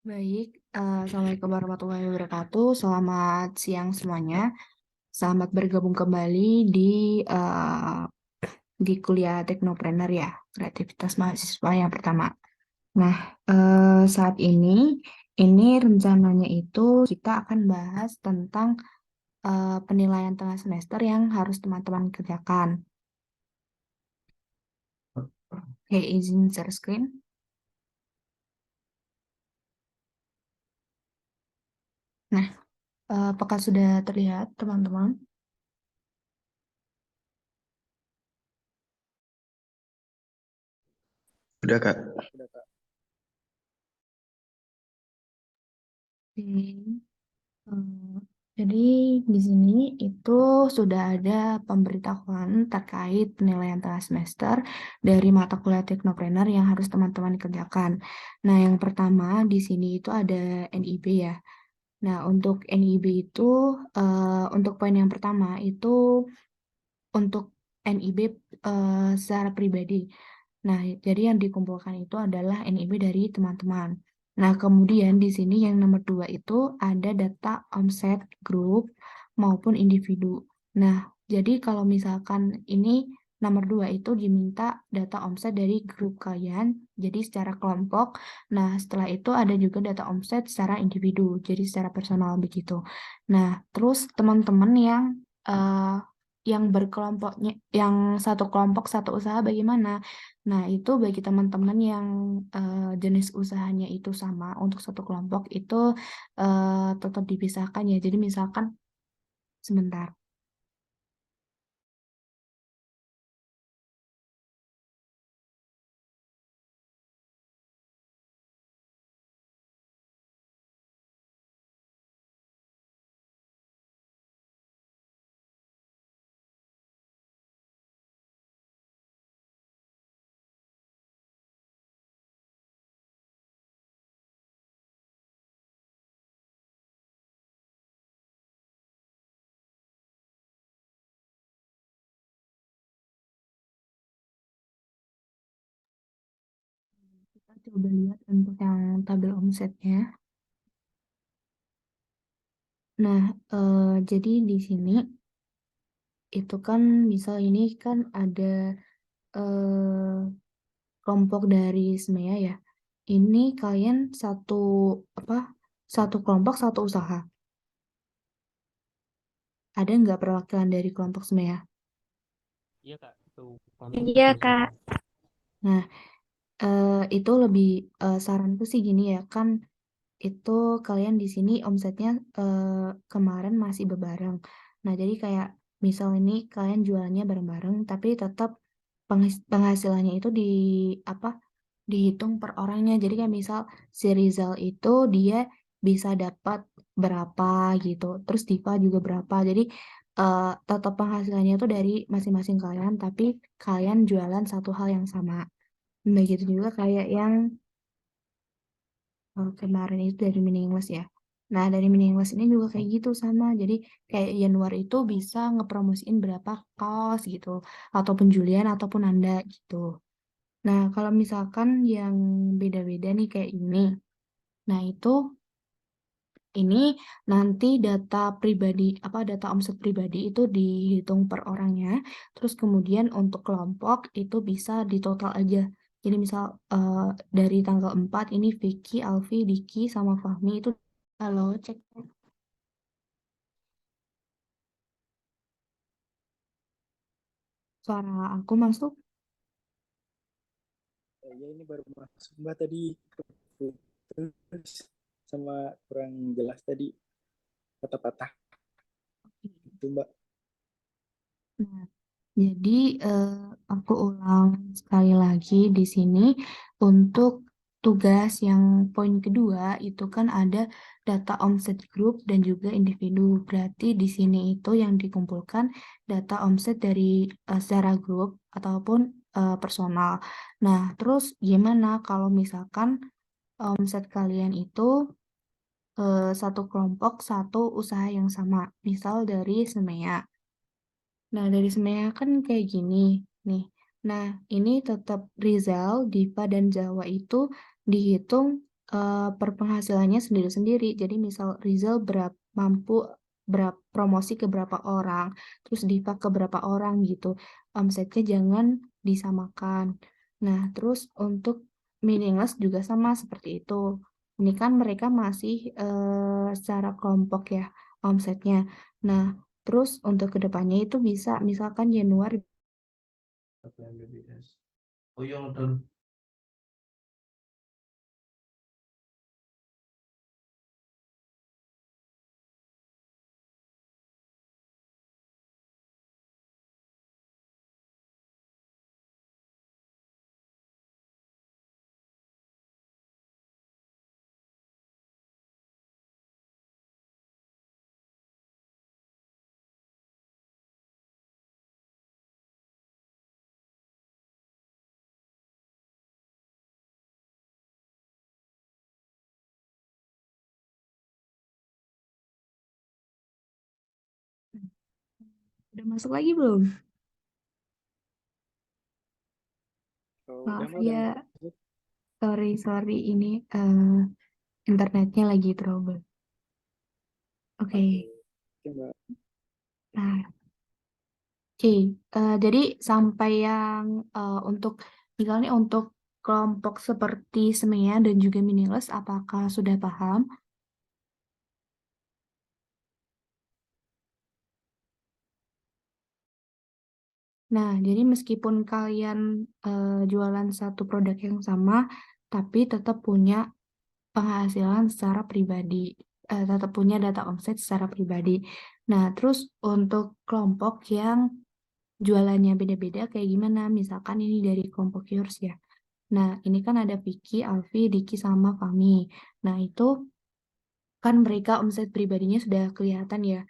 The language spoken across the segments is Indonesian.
Baik, Assalamualaikum warahmatullahi wabarakatuh. Selamat siang semuanya. Selamat bergabung kembali di kuliah Teknopreneur ya, kreativitas mahasiswa yang pertama. Nah, saat ini rencananya itu kita akan bahas tentang penilaian tengah semester yang harus teman-teman kerjakan. Oke, izin share screen. Nah, apakah sudah terlihat teman-teman? Udah Kak, Oke. Hmm, Jadi di sini itu sudah ada pemberitahuan terkait penilaian tengah semester dari mata kuliah Teknopreneur yang harus teman-teman kerjakan. Nah, yang pertama di sini itu ada NIB ya. Nah, untuk NIB itu untuk poin yang pertama itu untuk NIB secara pribadi. Nah, jadi yang dikumpulkan itu adalah NIB dari teman-teman. Nah, kemudian di sini yang nomor dua itu ada data omset grup maupun individu. Nah, jadi kalau misalkan ini nomor dua itu diminta data omset dari grup kalian, jadi secara kelompok. Nah, setelah itu ada juga data omset secara individu, jadi secara personal begitu. Nah, terus teman-teman yang berkelompoknya, yang satu kelompok satu usaha bagaimana? Nah, itu bagi teman-teman yang jenis usahanya itu sama untuk satu kelompok itu tetap dipisahkan ya. Jadi misalkan sebentar. Kita coba lihat untuk yang tabel omsetnya. Nah, jadi di sini itu kan misal ini kan ada eh, kelompok dari SMEA ya. Ini kalian apa? Satu kelompok satu usaha. Ada nggak perwakilan dari kelompok SMEA? Iya kak, itu kelompok Iya, satu Kak. usaha. Nah, itu lebih saranku sih gini ya kan itu kalian di sini omsetnya kemarin masih berbareng. Nah, jadi kayak misal ini kalian jualannya bareng-bareng tapi tetap penghasilannya itu apa dihitung per orangnya. Jadi kayak misal si Rizal itu dia bisa dapat berapa gitu. Terus Diva juga berapa. Jadi tetap penghasilannya itu dari masing-masing kalian tapi kalian jualan satu hal yang sama. Begitu juga kayak yang kemarin itu dari meaningless ya. Nah, dari meaningless ini juga kayak gitu sama. Jadi kayak Januar itu bisa ngepromosiin berapa kaos gitu. Ataupun Julian ataupun Anda gitu. Nah, kalau misalkan yang beda-beda nih kayak ini. Nah, ini nanti data pribadi, apa data omset pribadi itu dihitung per orangnya. Terus kemudian untuk kelompok itu bisa di total aja. Jadi misal dari tanggal 4 ini Vicky, Alfi, Diki, sama Fahmi itu halo cek suara aku masuk. ya ini baru masuk Mbak tadi terus sama kurang jelas tadi patah-patah itu Mbak. Nah, jadi eh, aku ulang sekali lagi di sini untuk tugas yang poin kedua itu kan ada data omset grup dan juga individu. Berarti di sini itu yang dikumpulkan data omset dari secara grup ataupun personal. Nah, terus gimana kalau misalkan omset kalian itu satu kelompok, satu usaha yang sama, misal dari SMEA. Nah, dari semuanya kan kayak gini nih. Nah, ini tetap Rizal, Diva, dan Jawa itu dihitung per penghasilannya sendiri-sendiri. Jadi misal Rizal mampu promosi ke berapa orang, terus Diva ke berapa orang gitu. Omsetnya jangan disamakan. Nah, terus untuk meaningless juga sama seperti itu. Ini kan mereka masih secara kelompok ya omsetnya. Nah, terus untuk kedepannya itu bisa misalkan Januari. Oh iya nonton. Udah masuk lagi belum? Kalau udah Maaf mah udah ya, masuk. sorry ini internetnya lagi trouble. Oke. Oke. Oke, Mbak. Nah, oke. Jadi sampai yang untuk misalnya untuk kelompok seperti Semea dan juga Meaningless, apakah sudah paham? Nah, jadi meskipun kalian jualan satu produk yang sama, tapi tetap punya penghasilan secara pribadi, tetap punya data omset secara pribadi. Nah, terus untuk kelompok yang jualannya beda-beda kayak gimana? Misalkan ini dari kelompok yours ya. Nah, ini kan ada Vicky, Alfi, Diki, sama Fami. Nah, itu kan mereka omset pribadinya sudah kelihatan ya.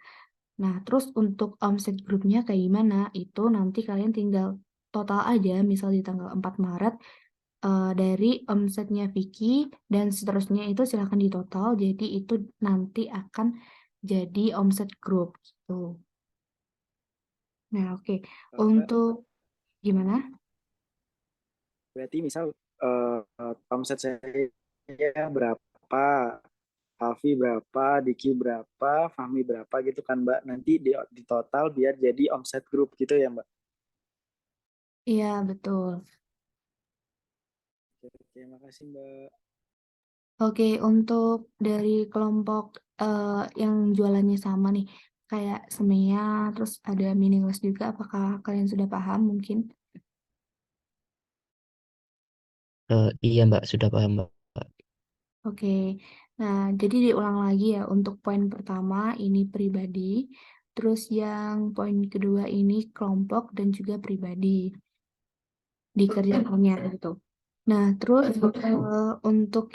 Nah, terus untuk omset grupnya kayak gimana? Itu nanti kalian tinggal total aja, misal di tanggal 4 Maret, dari omsetnya Vicky, dan seterusnya itu silahkan ditotal, jadi itu nanti akan jadi omset grup gitu. Nah, oke. Mbak, Untuk gimana? berarti misal omset saya berapa, Alfi berapa, Diki berapa, Fahmi berapa gitu kan Mbak. Nanti di total biar jadi omset grup gitu ya Mbak. Iya, betul. Oke, makasih Mbak. Oke, untuk dari kelompok yang jualannya sama nih, kayak Semea, terus ada Meaningless juga, apakah kalian sudah paham mungkin? Iya Mbak, sudah paham Mbak. Oke, nah jadi diulang lagi ya, untuk poin pertama ini pribadi, terus yang poin kedua ini kelompok dan juga pribadi dikerjakannya gitu. Nah, terus untuk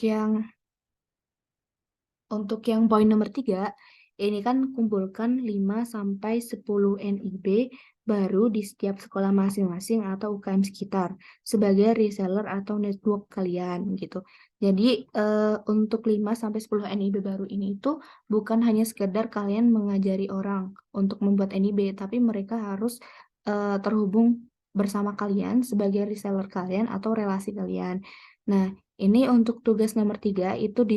yang poin nomor 3, ini kan kumpulkan 5 sampai 10 NIB baru di setiap sekolah masing-masing atau UKM sekitar sebagai reseller atau network kalian gitu. Jadi untuk 5 sampai 10 NIB baru ini itu bukan hanya sekedar kalian mengajari orang untuk membuat NIB, tapi mereka harus terhubung bersama kalian sebagai reseller kalian atau relasi kalian. Nah, ini untuk tugas nomor 3 itu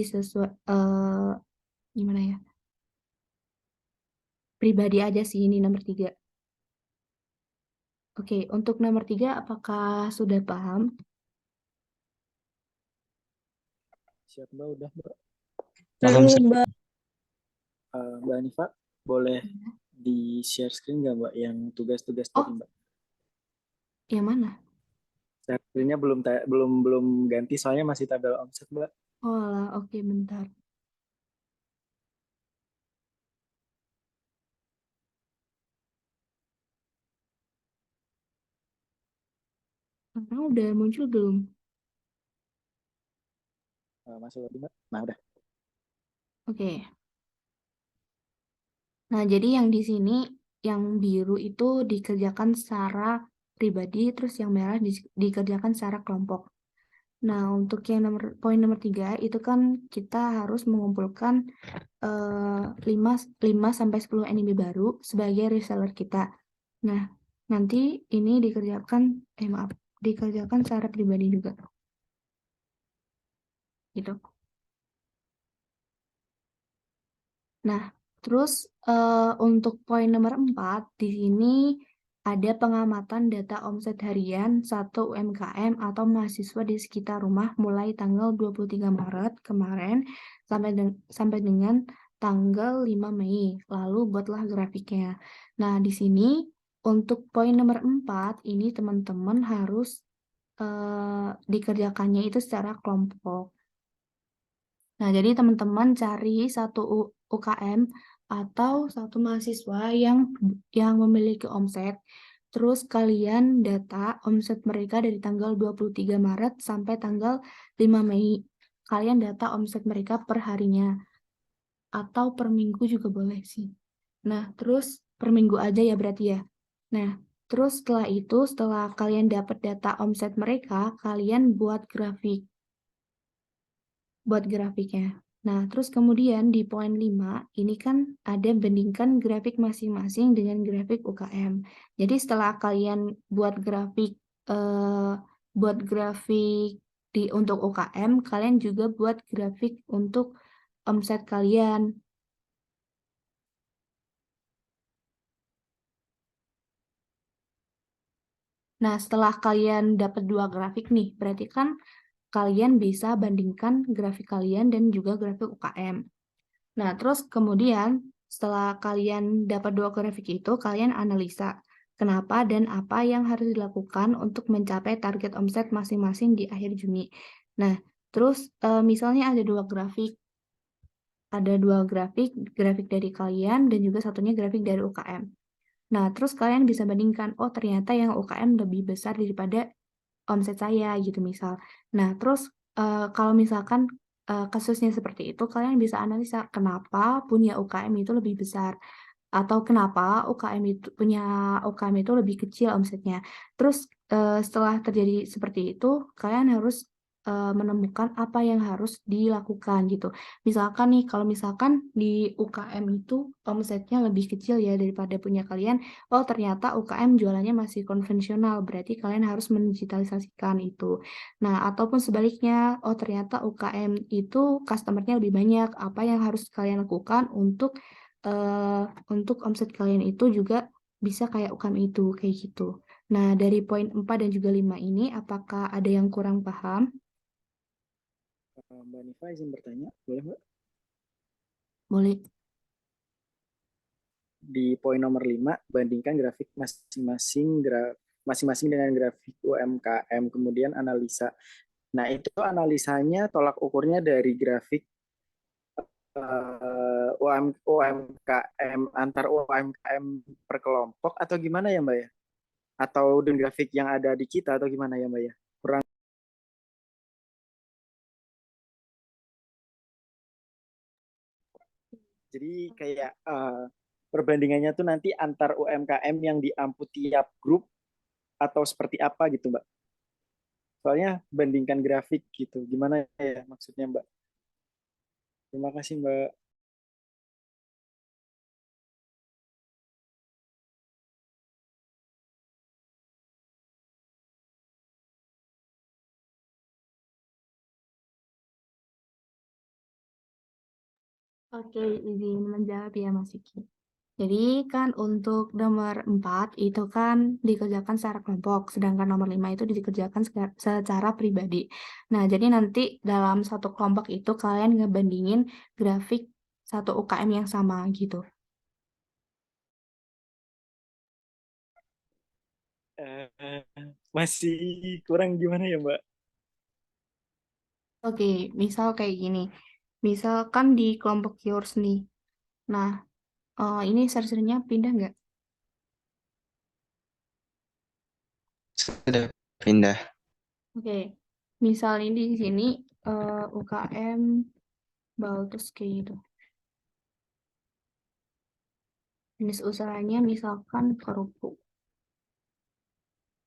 gimana ya? Pribadi aja sih ini nomor 3. Oke, untuk nomor 3 apakah sudah paham? Siap Mbak, udah Mbak. Paham sih. Mbak Anifa, boleh di share screen nggak Mbak yang tugas-tugas tadi Oh, Mbak? yang mana? Share screen-nya belum belum ganti soalnya masih tabel omset Mbak. Oh, alah, oke, bentar. Sekarang udah muncul belum? Masuk lagi Mbak. Nah udah. Oke. Nah, jadi yang di sini, yang biru itu dikerjakan secara pribadi, terus yang merah dikerjakan secara kelompok. Nah, untuk yang poin nomor 3 itu kan kita harus mengumpulkan 5, 5 sampai 10 NIB baru sebagai reseller kita. Nah, nanti ini dikerjakan secara pribadi juga. Gitu. Nah, terus untuk poin nomor 4, di sini ada pengamatan data omset harian 1 UMKM atau mahasiswa di sekitar rumah mulai tanggal 23 Maret kemarin sampai dengan tanggal 5 Mei. Lalu buatlah grafiknya. Nah, di sini untuk poin nomor 4, ini teman-teman harus dikerjakannya itu secara kelompok. Nah, jadi teman-teman cari satu UKM atau satu mahasiswa yang memiliki omset. Terus kalian data omset mereka dari tanggal 23 Maret sampai tanggal 5 Mei. Kalian data omset mereka per harinya. Atau per minggu juga boleh sih. Nah, terus per minggu aja ya berarti ya. Nah, terus setelah itu, setelah kalian dapat data omset mereka, kalian buat grafiknya. Nah, terus kemudian di poin 5, ini kan ada bandingkan grafik masing-masing dengan grafik UKM. Jadi setelah kalian buat grafik untuk UKM, kalian juga buat grafik untuk omset kalian. Nah, setelah kalian dapat 2 grafik nih, berarti kan kalian bisa bandingkan grafik kalian dan juga grafik UKM. Nah, terus kemudian setelah kalian dapat 2 grafik itu, kalian analisa kenapa dan apa yang harus dilakukan untuk mencapai target omset masing-masing di akhir Juni. Nah, terus misalnya ada 2 grafik, grafik dari kalian dan juga satunya grafik dari UKM. Nah, terus kalian bisa bandingkan, oh ternyata yang UKM lebih besar daripada omset saya gitu misal. Nah, terus kalau misalkan kasusnya seperti itu, kalian bisa analisa kenapa punya UKM itu lebih besar atau kenapa UKM itu lebih kecil omsetnya. Terus setelah terjadi seperti itu, kalian harus menemukan apa yang harus dilakukan gitu. Misalkan nih, kalau misalkan di UKM itu omsetnya lebih kecil ya daripada punya kalian, oh ternyata UKM jualannya masih konvensional, berarti kalian harus mendigitalisasikan itu. Nah, ataupun sebaliknya, oh ternyata UKM itu customer-nya lebih banyak, apa yang harus kalian lakukan untuk omset kalian itu juga bisa kayak UKM itu, kayak gitu. Nah, dari poin 4 dan juga 5 ini, apakah ada yang kurang paham? Mbak Nifa izin bertanya, boleh Mbak? Boleh. Di poin nomor 5, bandingkan grafik masing-masing dengan grafik UMKM, kemudian analisa. Nah, itu analisanya tolak ukurnya dari grafik UMKM antar UMKM per kelompok atau gimana ya Mbak ya? Atau dengan grafik yang ada di kita atau gimana ya Mbak ya? Kurang. Jadi kayak perbandingannya tuh nanti antar UMKM yang diamput tiap grup atau seperti apa gitu Mbak? Soalnya bandingkan grafik gitu. Gimana ya maksudnya Mbak? Terima kasih Mbak. Oke, izin menjawab ya Mas Vicky. Jadi kan untuk nomor 4 itu kan dikerjakan secara kelompok, sedangkan nomor 5 itu dikerjakan secara pribadi. Nah, jadi nanti dalam satu kelompok itu kalian ngebandingin grafik satu UKM yang sama gitu. Masih kurang gimana ya Mbak? Oke, misal kayak gini. Misalkan di kelompok yours nih. Nah, ini share-nya pindah nggak? Sudah pindah. Oke, misal ini di sini UKM Baltus kayak gitu. Jenis usahanya misalkan kerupuk.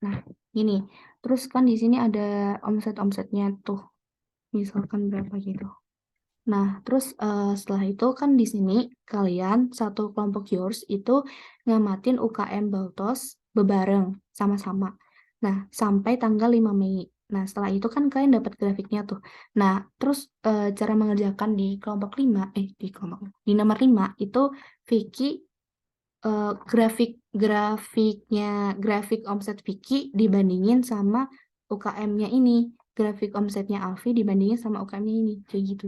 Nah, ini. Terus kan di sini ada omset-omsetnya tuh. Misalkan berapa gitu. Nah, terus setelah itu kan di sini kalian satu kelompok yours itu ngamatin UKM Baltos bebareng sama-sama. Nah, sampai tanggal 5 Mei. Nah, setelah itu kan kalian dapat grafiknya tuh. Nah, terus cara mengerjakan di kelompok 5, di nomor 5 itu Vicky grafik omset Vicky dibandingin sama UKM-nya ini. Grafik omsetnya Alfi dibandingin sama UKM-nya ini. Kayak gitu.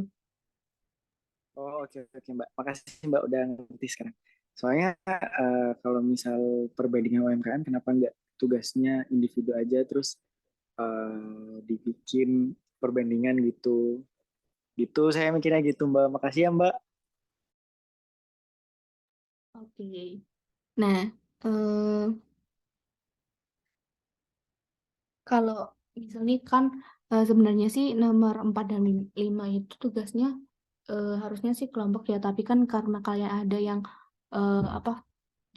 Oh, oke oke Mbak. Makasih Mbak udah ngerti sekarang. Soalnya kalau misal perbandingan UMKM kenapa nggak tugasnya individu aja terus dibikin perbandingan gitu. Gitu saya mikirnya gitu Mbak. Makasih ya Mbak. Oke. Nah, eh, kalau misalnya kan sebenarnya sih nomor 4 dan 5 itu tugasnya harusnya sih kelompok ya, tapi kan karena kalian ada yang apa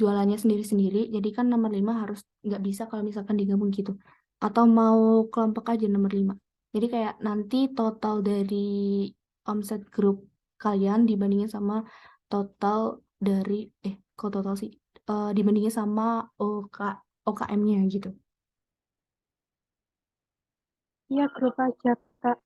jualannya sendiri-sendiri, jadi kan nomor 5 harus nggak bisa kalau misalkan digabung gitu. Atau mau kelompok aja nomor 5. Jadi kayak nanti total dari omset grup kalian dibandingin sama total dari kok total sih dibandingin sama OKM-nya gitu. Iya, grup aja, Kak.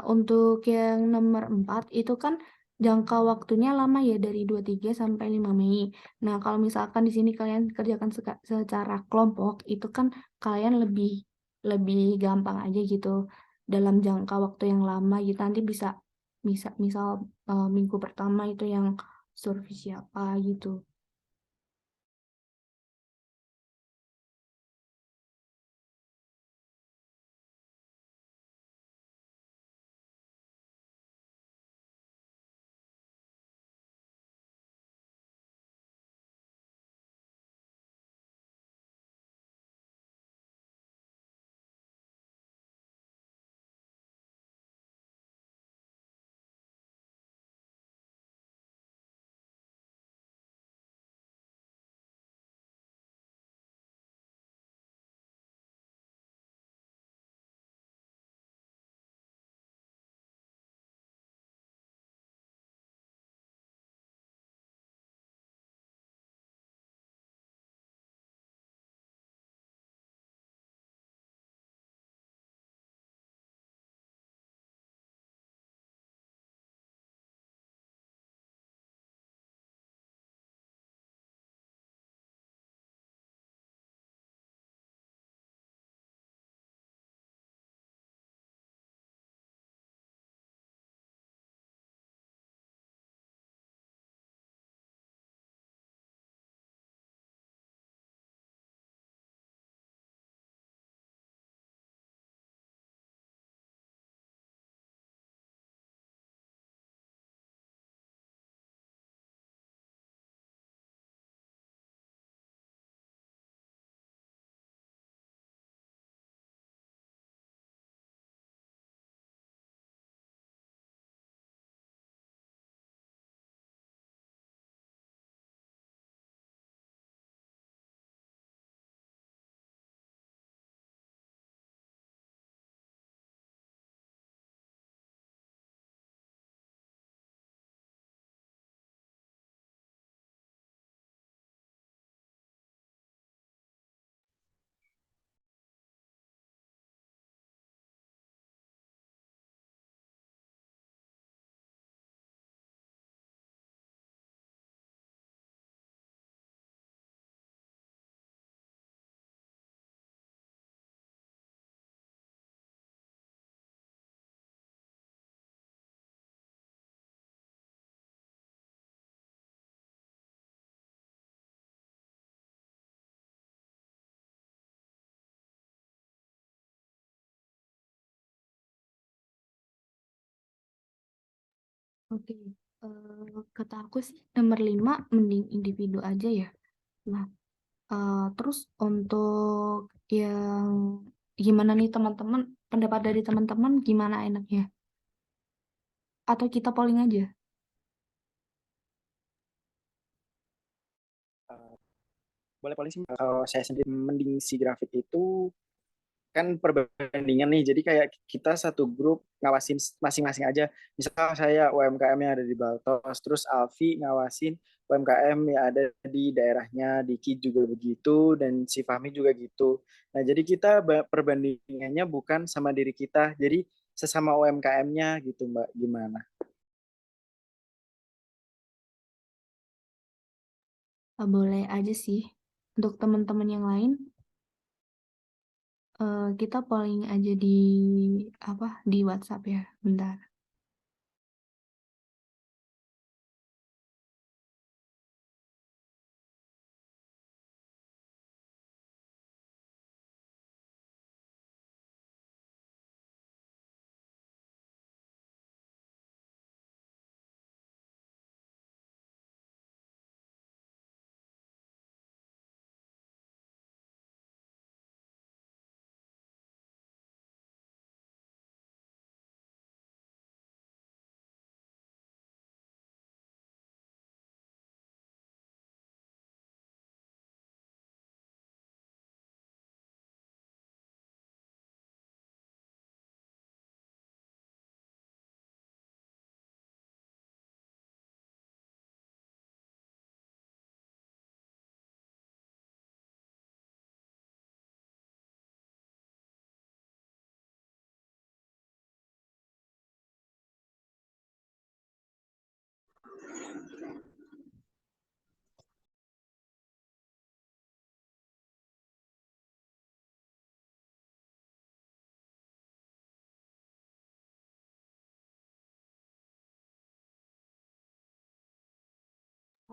Untuk yang nomor 4 itu kan jangka waktunya lama ya dari 23 sampai 5 Mei. Nah, kalau misalkan di sini kalian kerjakan secara kelompok, itu kan kalian lebih lebih gampang aja gitu dalam jangka waktu yang lama gitu. Nanti bisa bisa misal minggu pertama itu yang survei siapa gitu. Oke. Kata aku sih nomor 5 mending individu aja ya. Nah, terus untuk yang gimana nih teman-teman, pendapat dari teman-teman gimana enaknya? Atau kita polling aja? Boleh polisi kalau saya sendiri mending si grafik itu kan perbandingan nih. Jadi kayak kita satu grup ngawasin masing-masing aja. Misal saya UMKM yang ada di Baltos, terus Alfi ngawasin UMKM yang ada di daerahnya, Diki juga begitu, dan si Fahmi juga gitu. Nah, jadi kita perbandingannya bukan sama diri kita, jadi sesama UMKM-nya gitu, Mbak. Gimana? Boleh aja sih. Untuk teman-teman yang lain, kita polling aja di apa di WhatsApp ya. Bentar.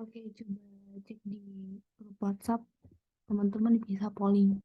Oke, coba cek di grup WhatsApp. Teman-teman bisa polling.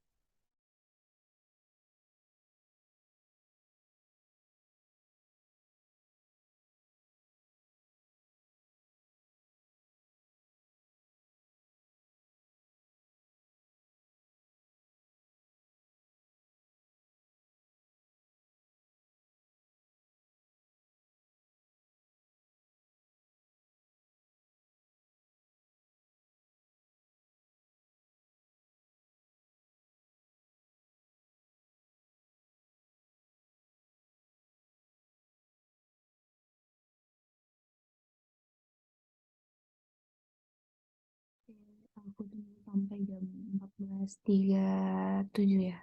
Oke, aku tunggu sampai jam 14.37 ya.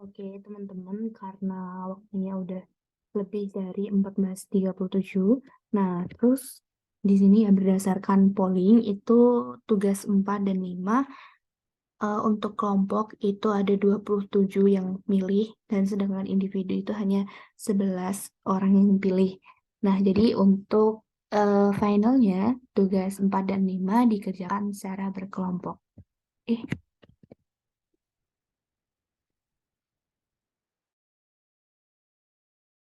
Oke, teman-teman, karena waktunya udah lebih dari 14.37. Nah, terus di sini ya berdasarkan polling itu tugas 4 dan 5 untuk kelompok itu ada 27 yang milih dan sedangkan individu itu hanya 11 orang yang pilih. Nah, jadi untuk finalnya tugas 4 dan 5 dikerjakan secara berkelompok. Eh,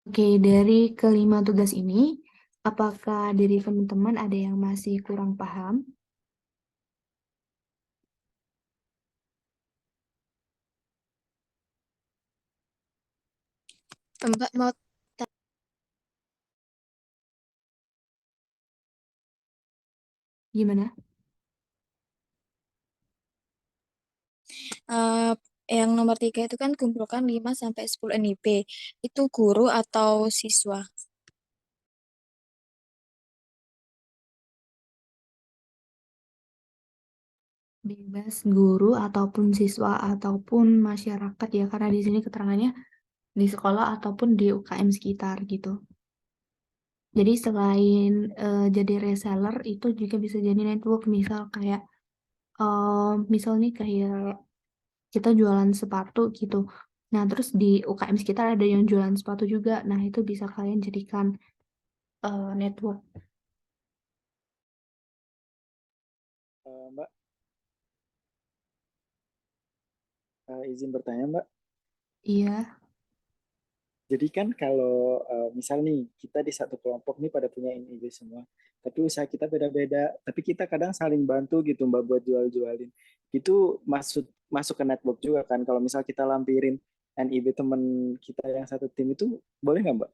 Oke, dari kelima tugas ini, apakah dari teman-teman ada yang masih kurang paham? Mbak mau Gimana? eh, yang nomor 3 itu kan kumpulkan 5 sampai 10 NIP. Itu guru atau siswa? Bebas guru ataupun siswa ataupun masyarakat ya, karena di sini keterangannya di sekolah ataupun di UKM sekitar gitu. Jadi selain jadi reseller itu juga bisa jadi network, misal kayak misal nih kayak kita jualan sepatu gitu. Nah, terus di UKM sekitar ada yang jualan sepatu juga. Nah, itu bisa kalian jadikan network. Mbak, izin bertanya Mbak. Iya. Jadi kan kalau misal nih kita di satu kelompok nih pada punya ide semua, tapi usaha kita beda-beda, tapi kita kadang saling bantu gitu Mbak buat jual-jualin. Itu masuk masuk ke network juga kan. Kalau misal kita lampirin NIB temen kita yang satu tim itu boleh nggak Mbak?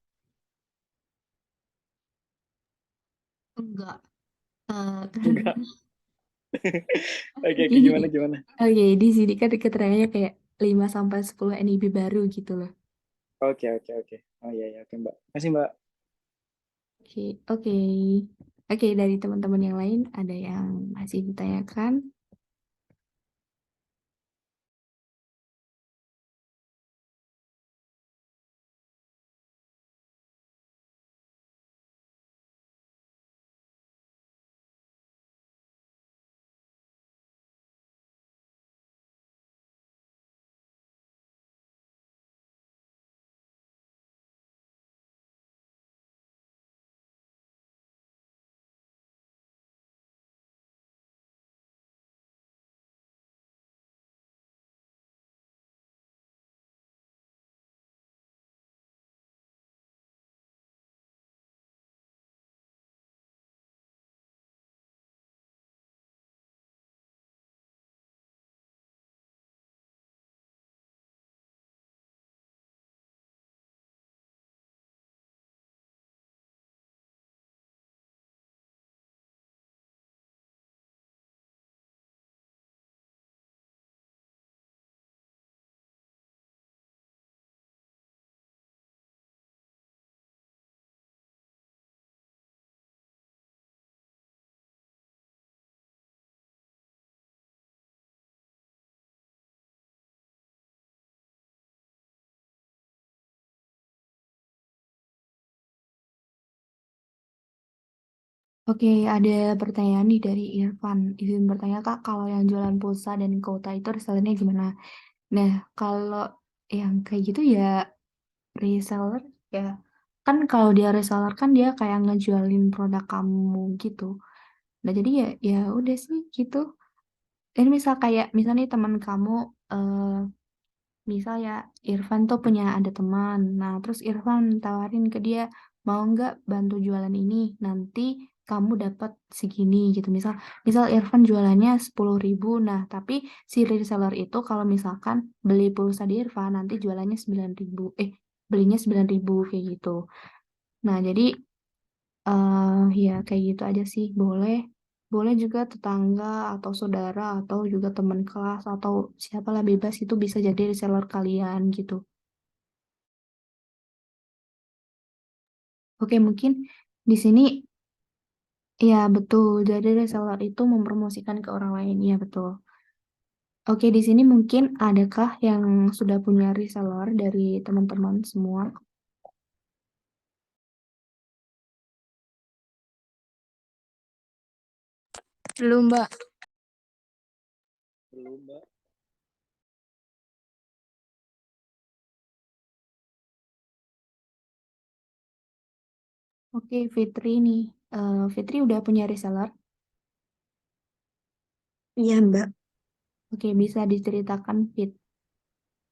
Enggak. Eh, Enggak. Oke, oke, Gini. gimana gimana? Oke, di sini kan keterangannya kayak 5 sampai 10 NIB baru gitu loh. Oke, oke, oke. Oh iya, iya, oke Mbak. Kasih Mbak. Oke, oke. Oke, dari teman-teman yang lain ada yang masih ditanyakan? Oke, ada pertanyaan nih dari Irfan. Izin bertanya, Kak, kalau yang jualan pulsa dan kuota itu resellernya gimana? Nah, kalau yang kayak gitu ya reseller ya. Kan kalau dia reseller kan dia kayak ngejualin produk kamu gitu. Nah, jadi ya udah sih gitu. Dan misal kayak misalnya teman kamu misal ya Irfan tuh punya ada teman. Nah, terus Irfan tawarin ke dia, mau nggak bantu jualan ini? Nanti kamu dapat segini gitu. Misal Irfan jualannya 10.000. Nah, tapi si reseller itu kalau misalkan beli pulsa di Irfan nanti jualannya 9.000. Belinya 9.000 kayak gitu. Nah, jadi ya kayak gitu aja sih. Boleh. Boleh juga tetangga atau saudara atau juga teman kelas atau siapalah bebas itu bisa jadi reseller kalian gitu. Oke, mungkin di sini ya betul. Jadi reseller itu mempromosikan ke orang lain. Ya betul. Oke, di sini mungkin adakah yang sudah punya reseller dari teman-teman semua? Belum, Mbak. Belum, Mbak. Oke, Fitri nih. Fitri udah punya reseller? Iya, Mbak. Oke, bisa diceritakan, Fit.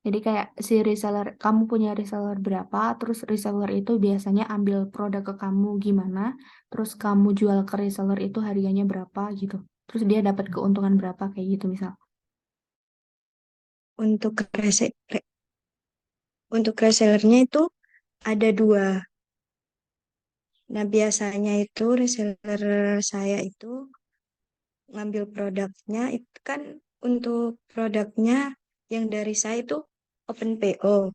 Jadi kayak si reseller, kamu punya reseller berapa, terus reseller itu biasanya ambil produk ke kamu gimana, terus kamu jual ke reseller itu harganya berapa gitu. Terus dia dapat keuntungan berapa kayak gitu misal. Untuk untuk resellernya itu ada dua. Nah, biasanya itu reseller saya itu ngambil produknya itu kan untuk produknya yang dari saya itu open PO.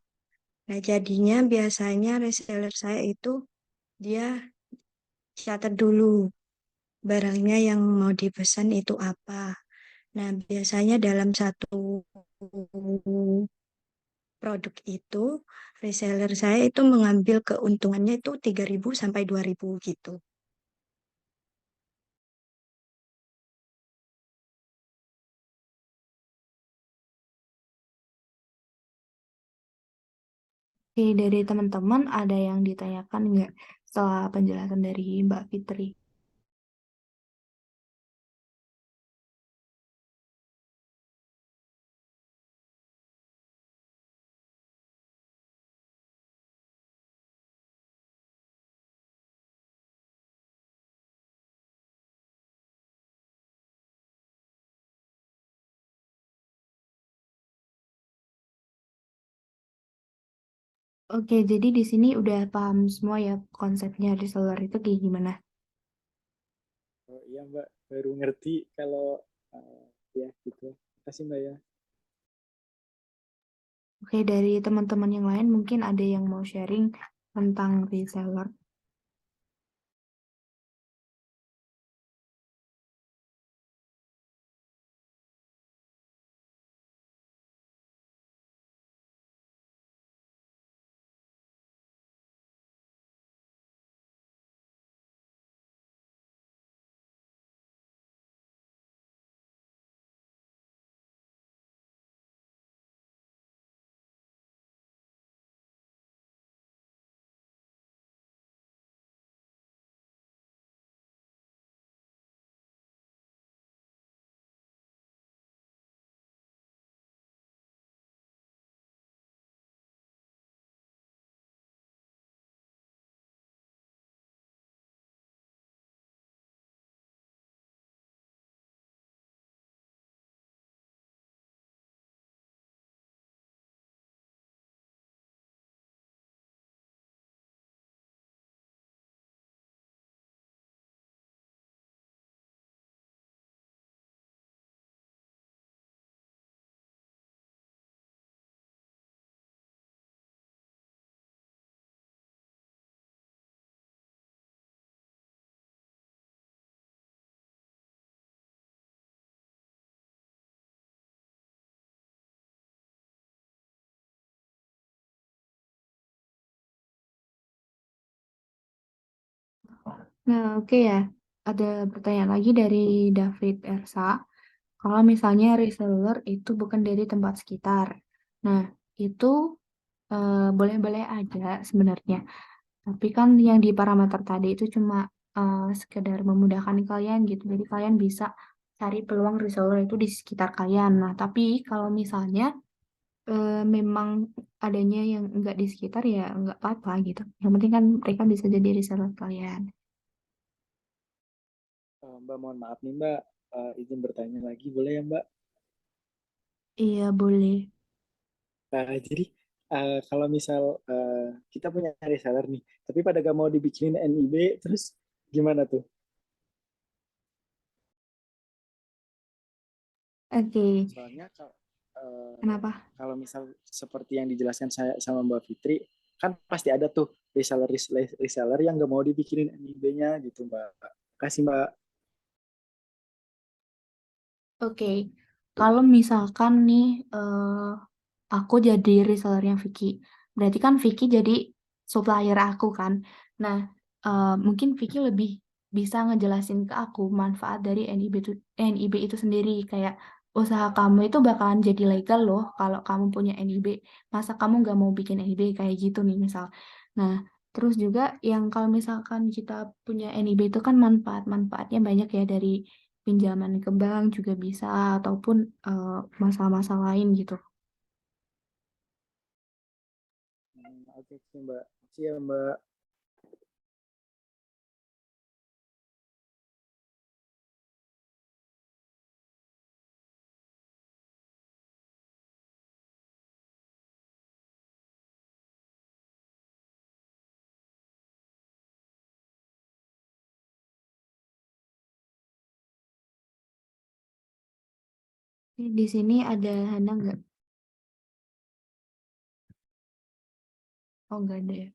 Nah, jadinya biasanya reseller saya itu dia catat dulu barangnya yang mau dipesan itu apa. Nah, biasanya dalam satu produk itu reseller saya itu mengambil keuntungannya itu 3.000 sampai 2.000 gitu. Oke, dari teman-teman ada yang ditanyakan nggak setelah penjelasan dari Mbak Fitri? Oke, jadi di sini udah paham semua ya konsepnya reseller itu kayak gimana. Oh iya, Mbak. Baru ngerti kalau ya gitu. Makasih, Mbak ya. Oke, dari teman-teman yang lain mungkin ada yang mau sharing tentang reseller. Nah, oke ya. Ada pertanyaan lagi dari David Ersa. Kalau misalnya reseller itu bukan dari tempat sekitar. Nah, itu boleh-boleh aja sebenarnya. Tapi kan yang di parameter tadi itu cuma sekedar memudahkan kalian gitu. Jadi kalian bisa cari peluang reseller itu di sekitar kalian. Nah, tapi kalau misalnya memang adanya yang enggak di sekitar ya enggak apa-apa gitu. Yang penting kan mereka bisa jadi reseller kalian. Mbak, mohon maaf nih, Mbak. Izin bertanya lagi, boleh ya, Mbak? Iya, boleh. Jadi kalau misal kita punya reseller nih, tapi pada gak mau dibikinin NIB, terus gimana tuh? Oke, Soalnya kenapa? kalau misal seperti yang dijelaskan saya sama Mbak Fitri, kan pasti ada tuh reseller yang gak mau dibikinin NIB-nya gitu, Mbak. Kasih, Mbak. Oke, kalau misalkan nih aku jadi resellernya Vicky, berarti kan Vicky jadi supplier aku kan. Nah, mungkin Vicky lebih bisa ngejelasin ke aku manfaat dari NIB itu sendiri. Kayak usaha kamu itu bakalan jadi legal loh kalau kamu punya NIB. Masa kamu nggak mau bikin NIB kayak gitu nih misal. Nah, terus juga yang kalau misalkan kita punya NIB itu kan manfaatnya banyak ya dari pinjaman ke bank juga bisa ataupun masalah-masalah lain gitu. Oke sih Mbak. Makasih ya Mbak. Di sini ada Hana nggak? Oh, nggak ada ya.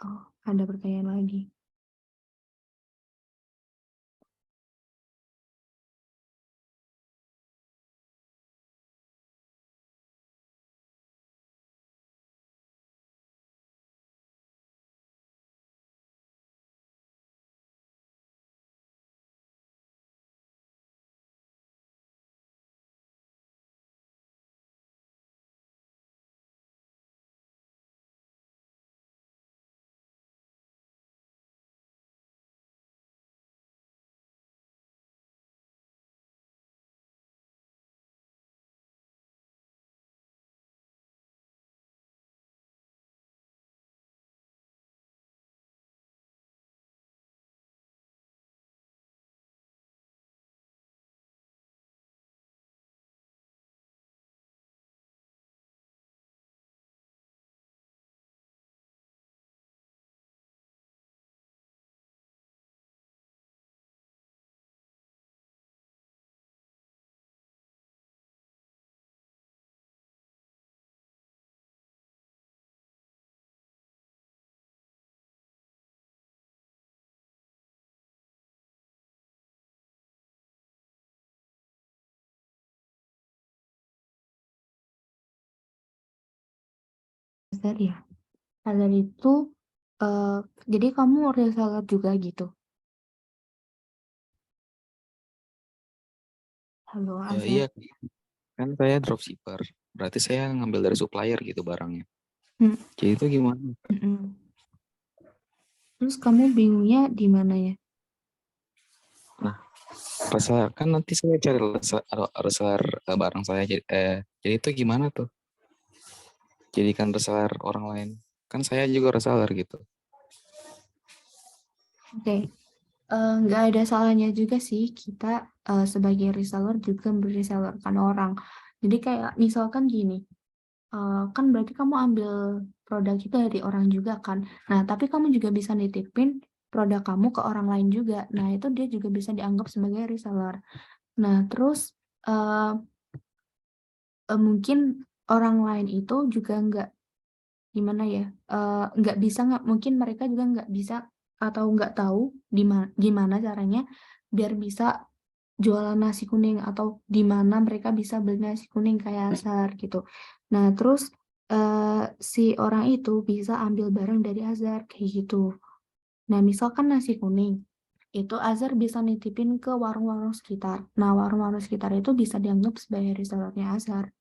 Oh, ada pertanyaan lagi. Azhar ya. Azhar itu, jadi kamu reseller juga gitu. Halo, Ya Azhar. iya, kan saya dropshipper. Berarti saya ngambil dari supplier gitu barangnya. Hmm, Jadi itu gimana? mm-mm. Terus kamu bingungnya di mana ya? Nah, reseller kan nanti saya cari reseller barang saya. Jadi itu gimana tuh? Jadikan reseller orang lain. Kan saya juga reseller gitu. Oke, nggak ada salahnya juga sih kita sebagai reseller juga meresellerkan orang. Jadi kayak misalkan gini, kan berarti kamu ambil produk itu dari orang juga kan. Nah, tapi kamu juga bisa nitipin produk kamu ke orang lain juga. Nah, itu dia juga bisa dianggap sebagai reseller. Nah, terus eh, mungkin orang lain itu juga nggak gimana ya, nggak bisa nggak mungkin mereka juga nggak bisa atau nggak tahu gimana caranya biar bisa jualan nasi kuning atau di mana mereka bisa beli nasi kuning kayak Azhar gitu. Nah, terus si orang itu bisa ambil barang dari Azhar kayak gitu. Nah, misalkan nasi kuning, itu Azhar bisa nitipin ke warung-warung sekitar. Nah, warung-warung sekitar itu bisa dianggap sebagai resellernya Azhar.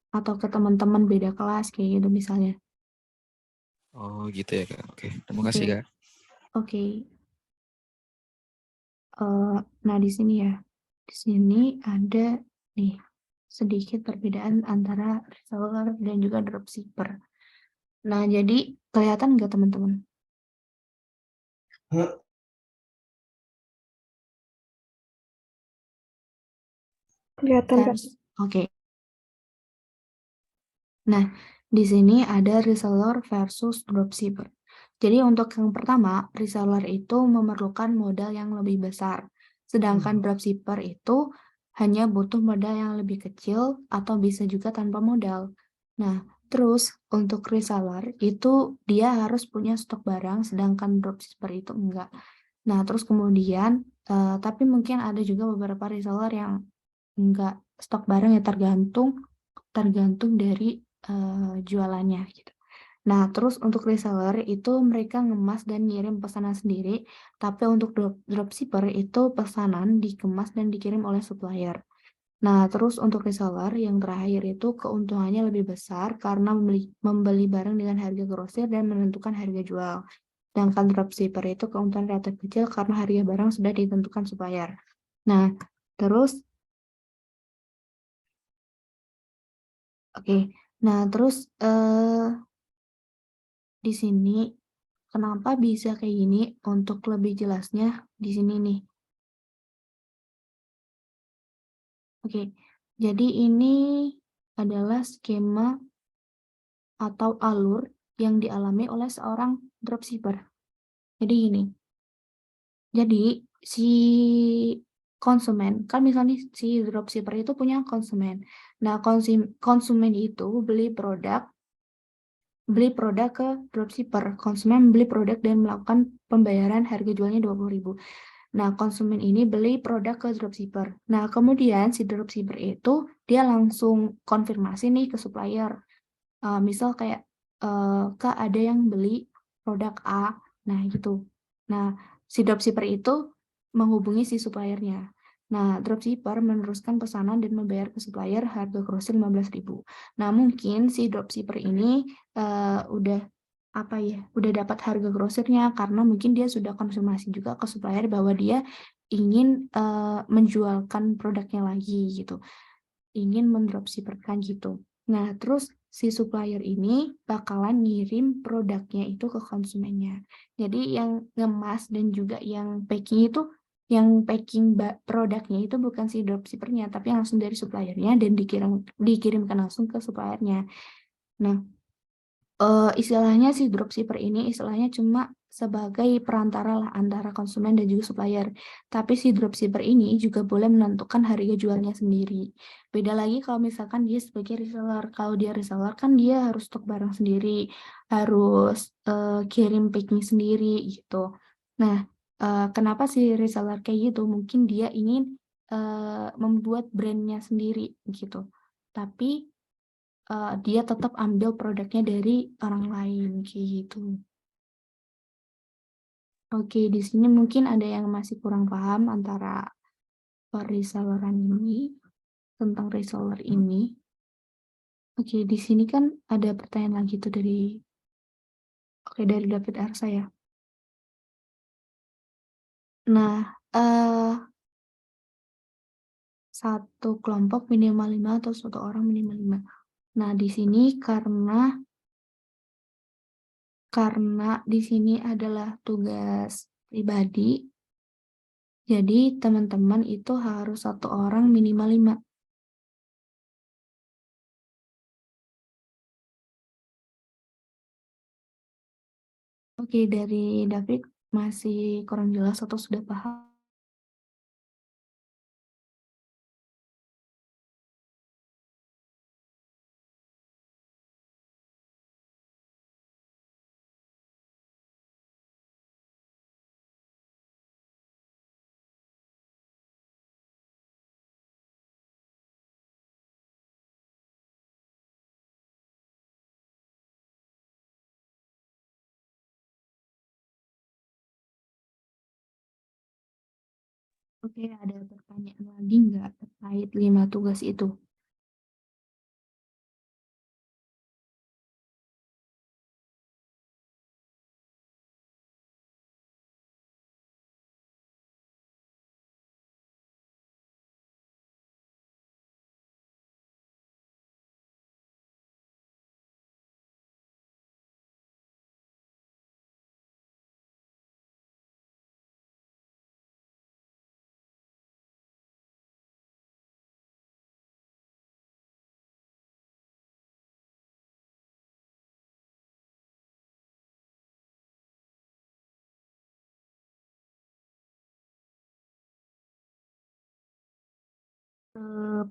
Atau ke teman-teman beda kelas kayak gitu misalnya. Oh gitu ya Kak. Oke, terima Oke, kasih Kak. oke. Nah, di sini ya. Di sini ada nih sedikit perbedaan antara reseller dan juga dropshipper. Nah, jadi kelihatan nggak teman-teman? Kelihatan, Kak. Oke. Nah, di sini ada reseller versus dropshipper. Jadi untuk yang pertama, reseller itu memerlukan modal yang lebih besar. Sedangkan dropshipper itu hanya butuh modal yang lebih kecil atau bisa juga tanpa modal. Nah, terus untuk reseller itu dia harus punya stok barang, sedangkan dropshipper itu enggak. Nah, terus kemudian, tapi mungkin ada juga beberapa reseller yang enggak stok barang ya tergantung dari jualannya gitu. Nah, terus untuk reseller itu mereka ngemas dan ngirim pesanan sendiri, tapi untuk dropshipper itu pesanan dikemas dan dikirim oleh supplier. Nah, terus untuk reseller yang terakhir itu keuntungannya lebih besar karena membeli barang dengan harga grosir dan menentukan harga jual. Sedangkan dropshipper itu keuntungan relatif kecil karena harga barang sudah ditentukan supplier. Nah, terus oke. Nah, terus di sini kenapa bisa kayak gini? Untuk lebih jelasnya di sini nih. Oke. Jadi ini adalah skema atau alur yang dialami oleh seorang dropshipper. Jadi gini. Jadi si konsumen, kan misalnya si dropshipper itu punya konsumen. Nah, konsumen itu beli produk ke dropshipper. Konsumen beli produk dan melakukan pembayaran harga jualnya 20.000. Nah, konsumen ini beli produk ke dropshipper. Nah, kemudian si dropshipper itu dia langsung konfirmasi nih ke supplier. Misal kayak, Kak ada yang beli produk A. Nah, gitu. Nah, si dropshipper itu menghubungi si suppliernya. Nah, dropshipper meneruskan pesanan dan membayar ke supplier harga grosir 15.000. Nah, mungkin si dropshipper ini udah udah dapat harga grosirnya karena mungkin dia sudah konfirmasi juga ke supplier bahwa dia ingin menjualkan produknya lagi gitu, ingin mendropshipperkan gitu. Nah, terus si supplier ini bakalan ngirim produknya itu ke konsumennya. Jadi yang ngemas dan juga yang packing itu, yang packing produknya itu bukan si dropshippernya, tapi langsung dari suppliernya dan dikirimkan langsung ke suppliernya. Nah, istilahnya si dropshipper ini istilahnya cuma sebagai perantara lah antara konsumen dan juga supplier. Tapi si dropshipper ini juga boleh menentukan harga jualnya sendiri. Beda lagi kalau misalkan dia sebagai reseller. Kalau dia reseller kan dia harus stok barang sendiri, harus kirim packing sendiri gitu. Nah, kenapa si reseller kayak gitu? Mungkin dia ingin membuat brandnya sendiri gitu. Tapi dia tetap ambil produknya dari orang lain kayak gitu. Oke, di sini mungkin ada yang masih kurang paham antara reselleran ini, tentang reseller ini. Oke, di sini kan ada pertanyaan lagi tuh dari David Arsa ya. Nah, satu kelompok minimal 5 atau satu orang minimal 5. Nah, di sini karena di sini adalah tugas pribadi, jadi teman-teman itu harus satu orang minimal 5. Oke, dari David masih kurang jelas atau sudah paham? Oke, ada pertanyaan lagi nggak terkait 5 tugas itu?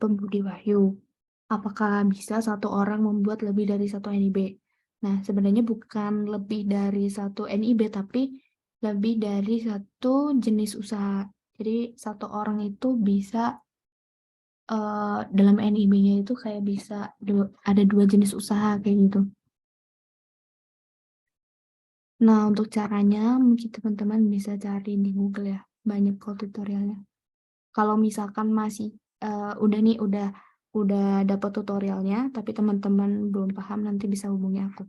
Pembudi Wahyu. Apakah bisa satu orang membuat lebih dari satu NIB? Nah, sebenarnya bukan lebih dari satu NIB, tapi lebih dari satu jenis usaha. Jadi, satu orang itu bisa dalam NIB-nya itu kayak bisa ada 2 jenis usaha kayak gitu. Nah, untuk caranya mungkin teman-teman bisa cari di Google ya. Banyak kok tutorialnya. Kalau misalkan masih udah nih udah dapat tutorialnya tapi teman-teman belum paham nanti bisa hubungi aku.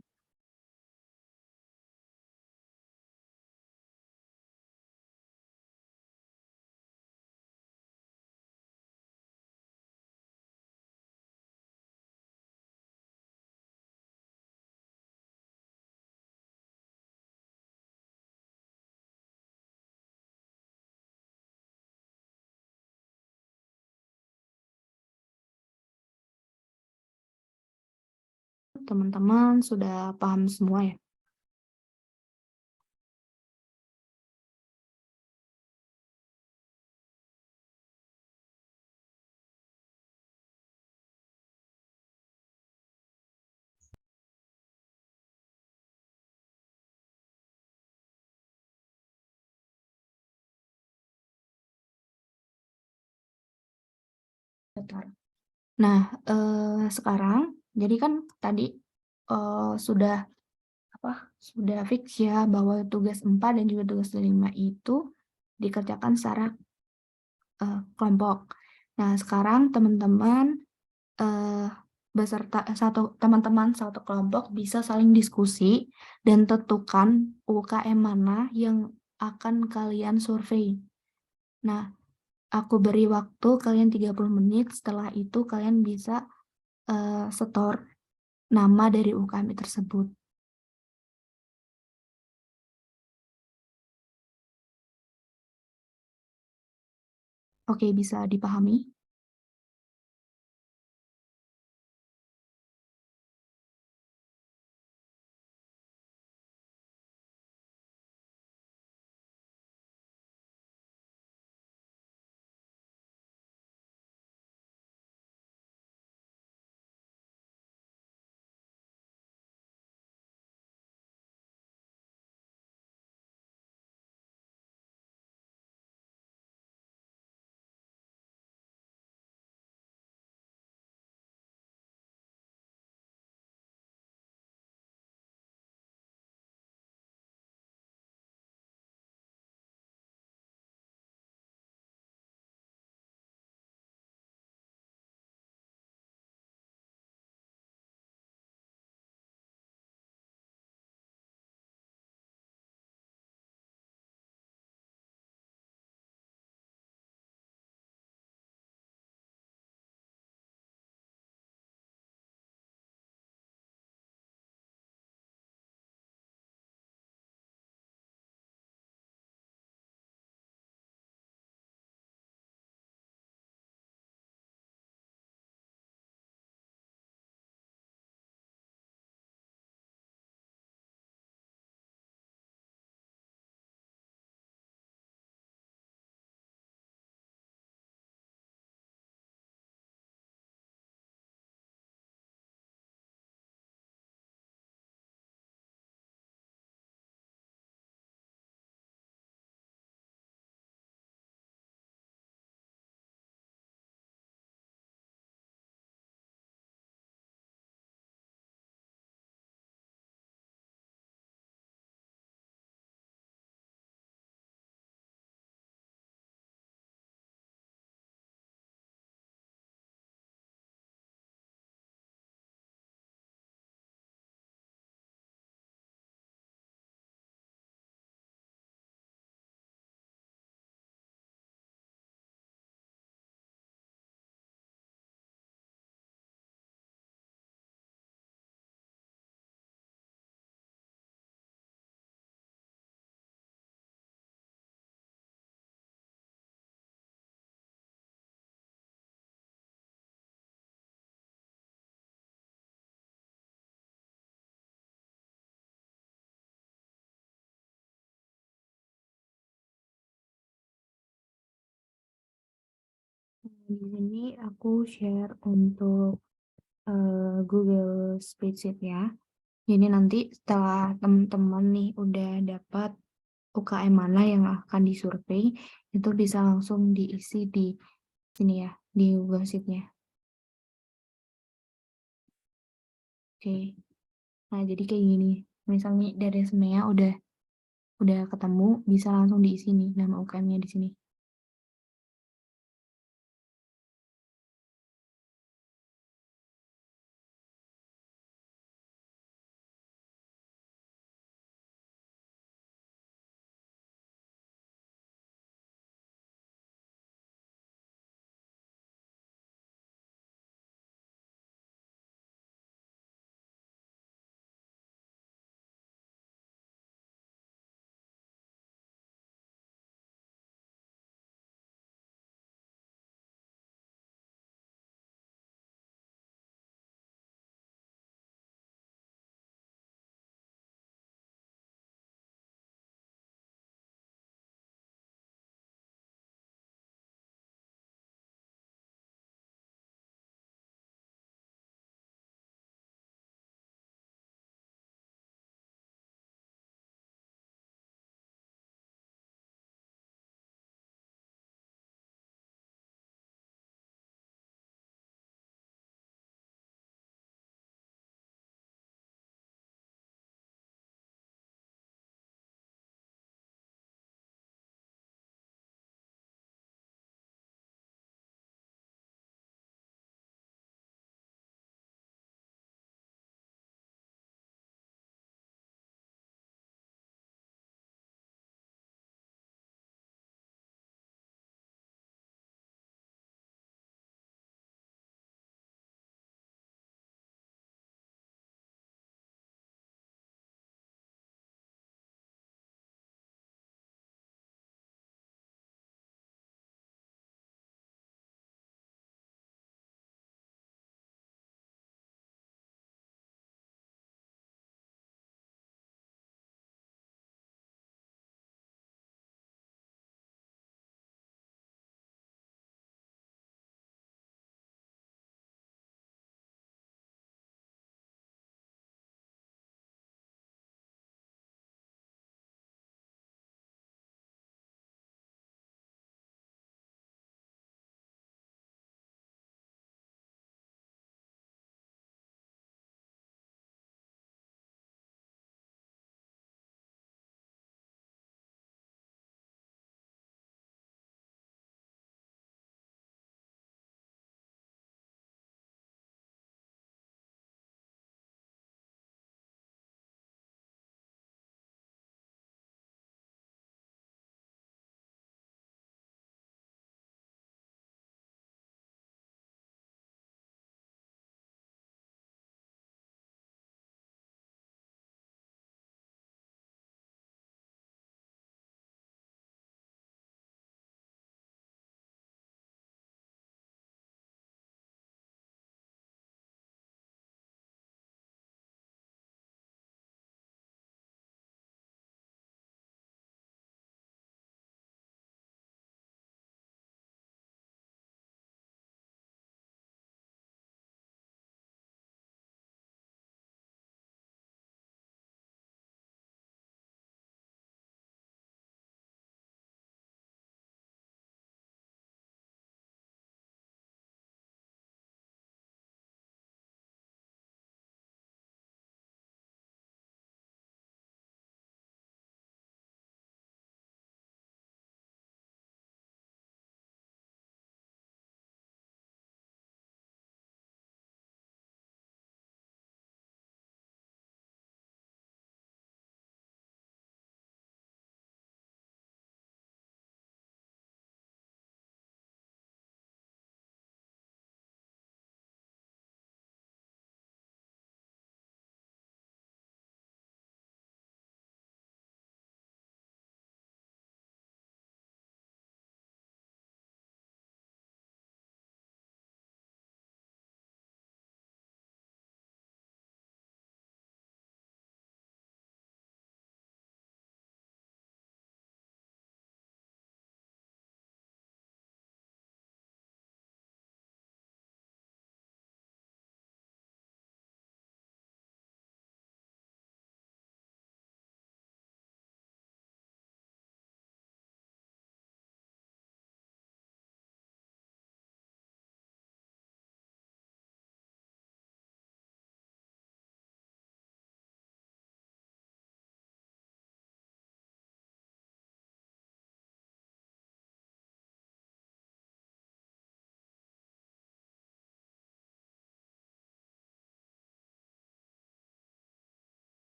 Teman-teman sudah paham semua ya? Bentar. Nah, sekarang jadi kan tadi sudah sudah fix ya bahwa tugas 4 dan juga tugas 5 itu dikerjakan secara kelompok. Nah, sekarang teman-teman beserta teman-teman satu kelompok bisa saling diskusi dan tentukan UKM mana yang akan kalian survei. Nah, aku beri waktu kalian 30 menit, setelah itu kalian bisa setor nama dari UKM tersebut. Oke, bisa dipahami? Di sini aku share untuk Google Spreadsheet ya. Jadi nanti setelah teman-teman nih udah dapat UKM mana yang akan disurvei, itu bisa langsung diisi di sini ya, di Google Sheet-nya. Oke. Nah, jadi kayak gini. Misalnya dari resume-nya udah ketemu, bisa langsung diisi nih nama UKM-nya di sini.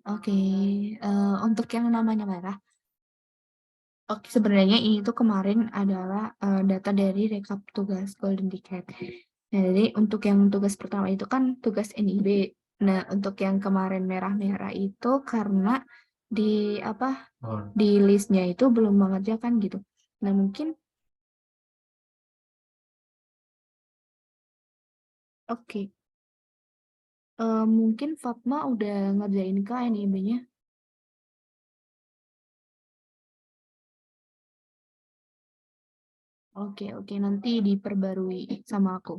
Oke, untuk yang namanya merah. Oke, sebenarnya ini tuh kemarin adalah data dari rekap tugas Golden Ticket. Nah, jadi untuk yang tugas pertama itu kan tugas NIB. Nah, untuk yang kemarin merah-merah itu karena di apa di listnya itu belum mengerjakan gitu. Nah, mungkin oke. Mungkin Fatma udah ngerjain kah NIB-nya? Oke, oke, nanti diperbarui sama aku.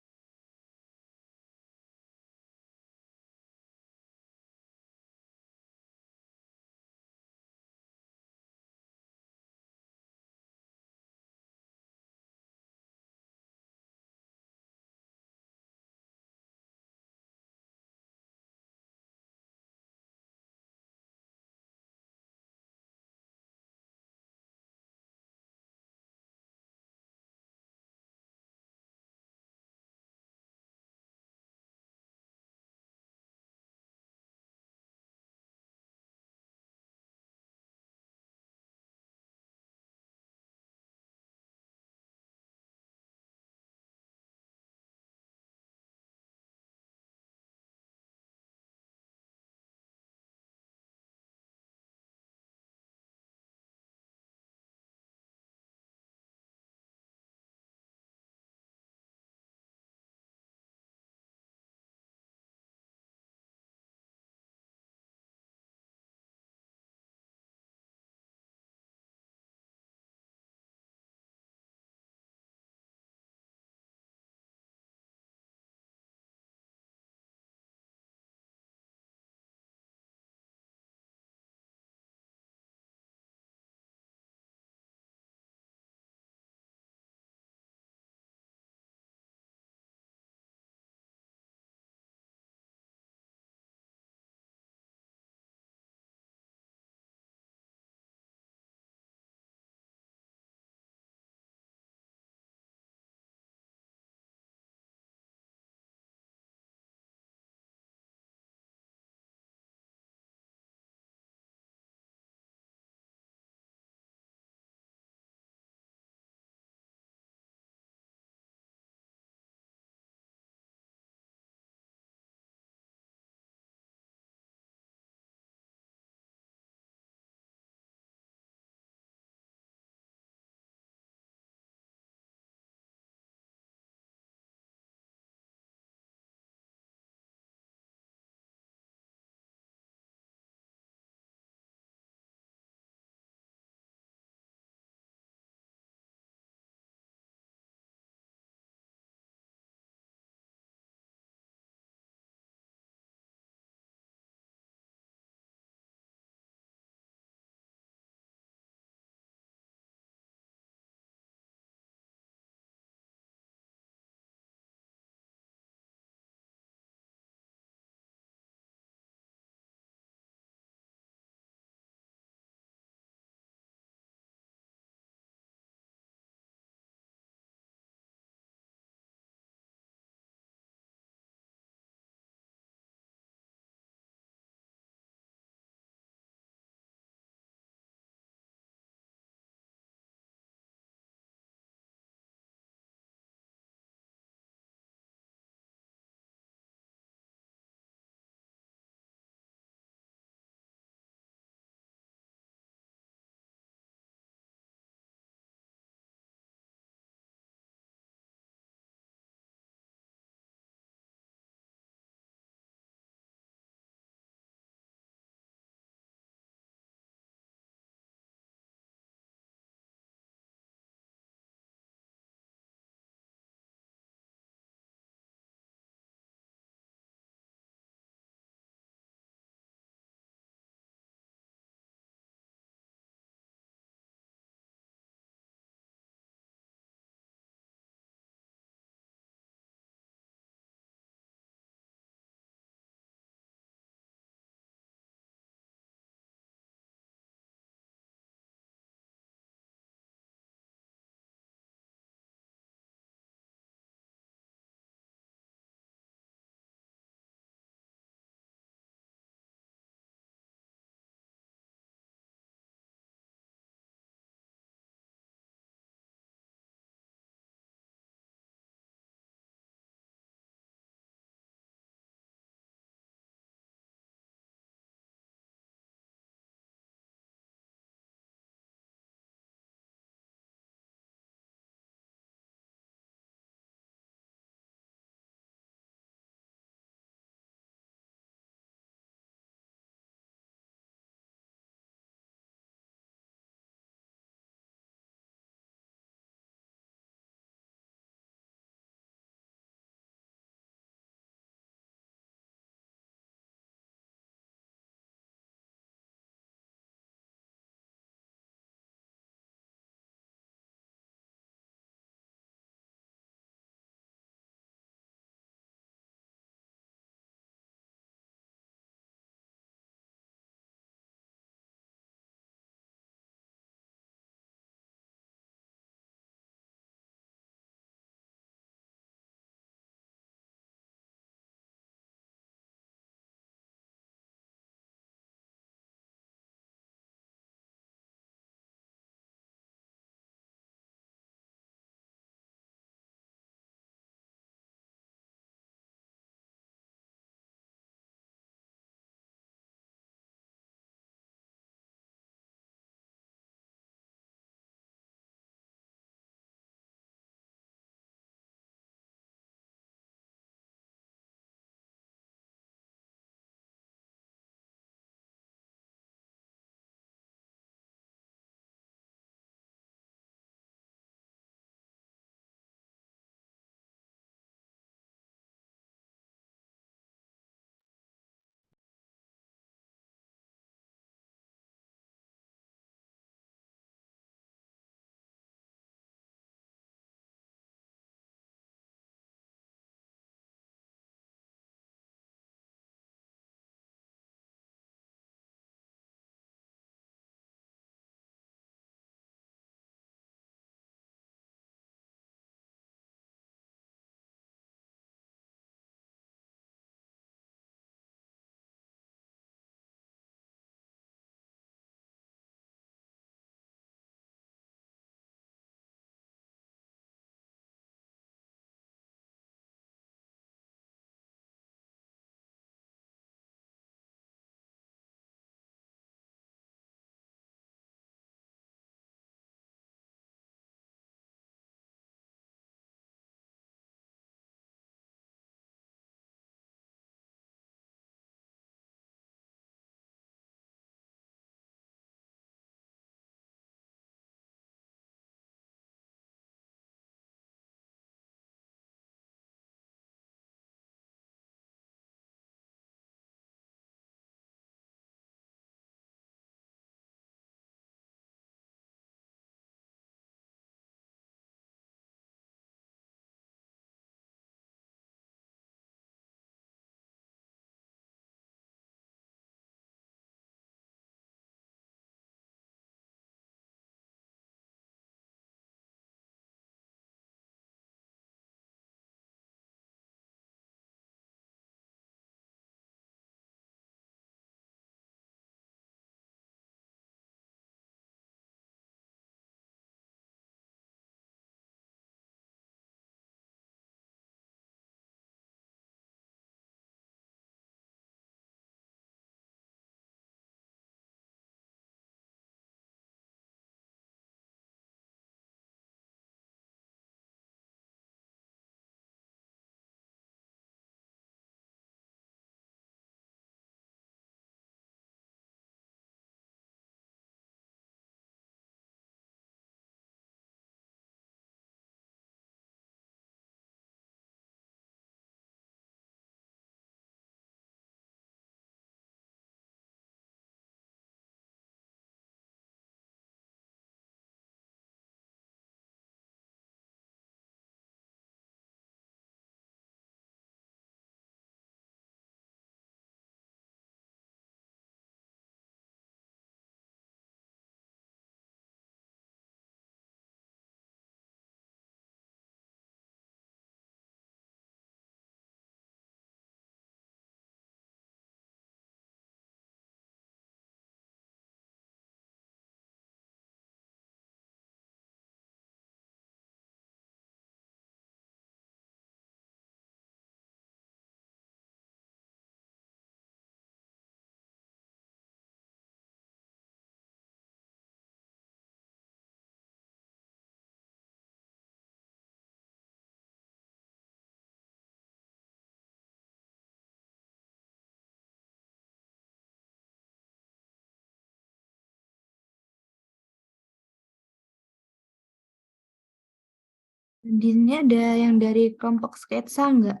Di sini ada yang dari kelompok sketsa nggak?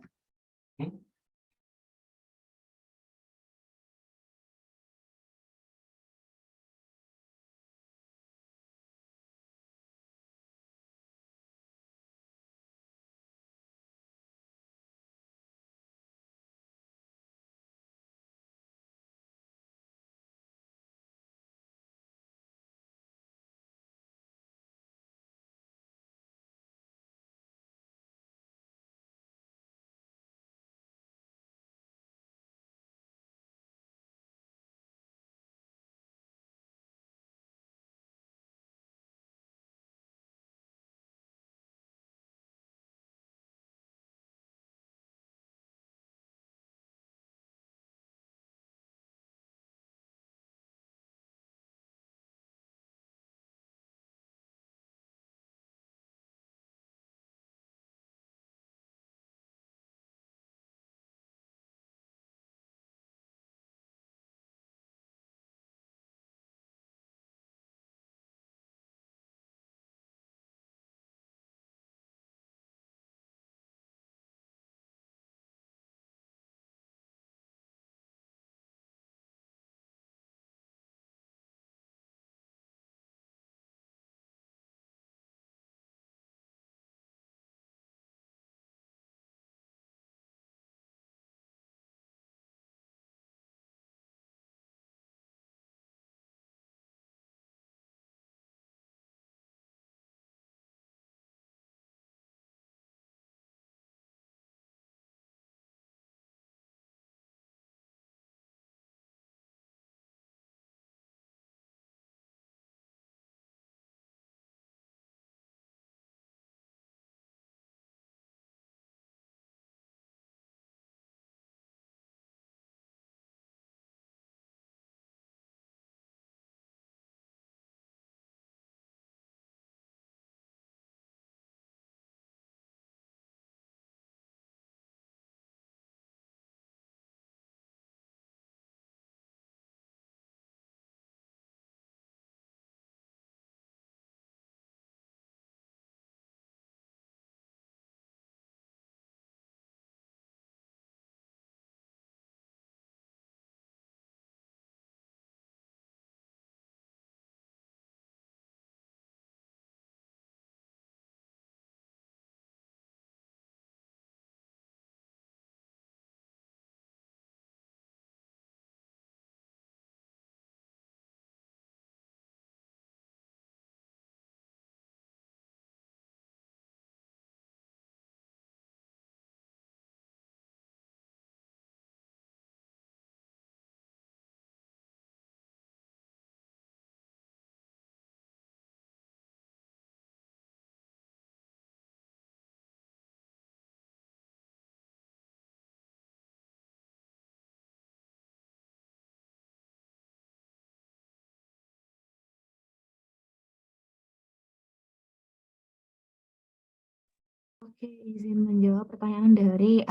Oke, izin menjawab pertanyaan dari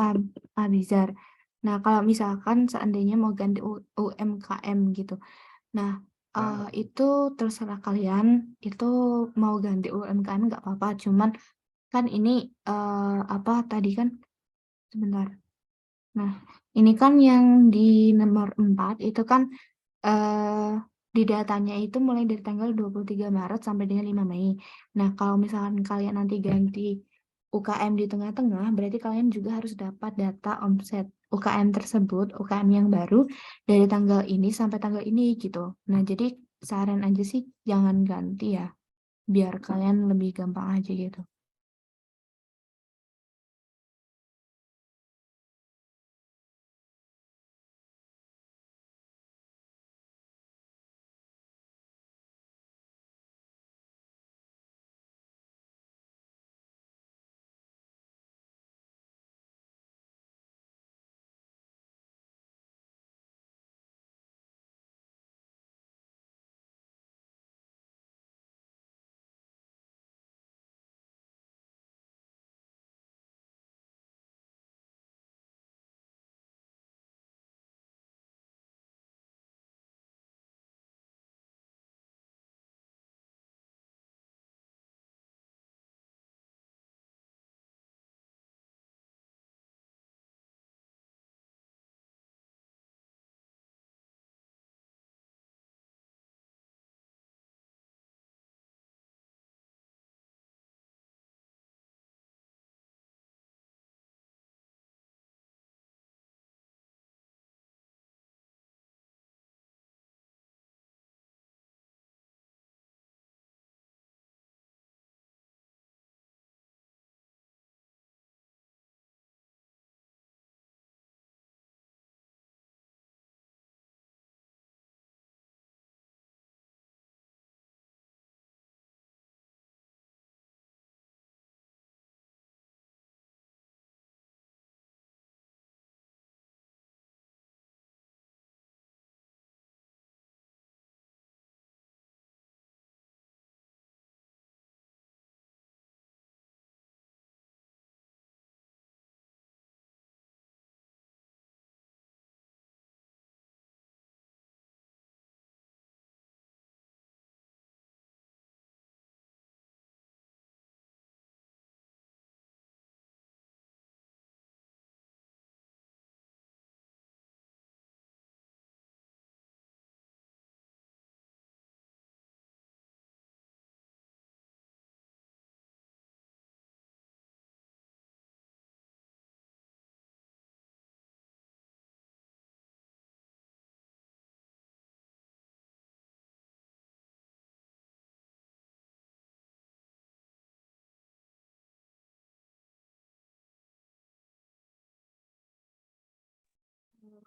Abizar. Nah, kalau misalkan seandainya mau ganti UMKM gitu. Nah, itu terserah kalian, itu mau ganti UMKM nggak apa-apa. Cuman kan ini apa tadi kan sebentar. Nah, ini kan yang di nomor 4 itu kan eh di datanya itu mulai dari tanggal 23 Maret sampai dengan 5 Mei. Nah, kalau misalkan kalian nanti ganti UKM di tengah-tengah, berarti kalian juga harus dapat data omset UKM tersebut, UKM yang baru dari tanggal ini sampai tanggal ini gitu. Nah, jadi saran aja sih jangan ganti ya, biar kalian lebih gampang aja gitu.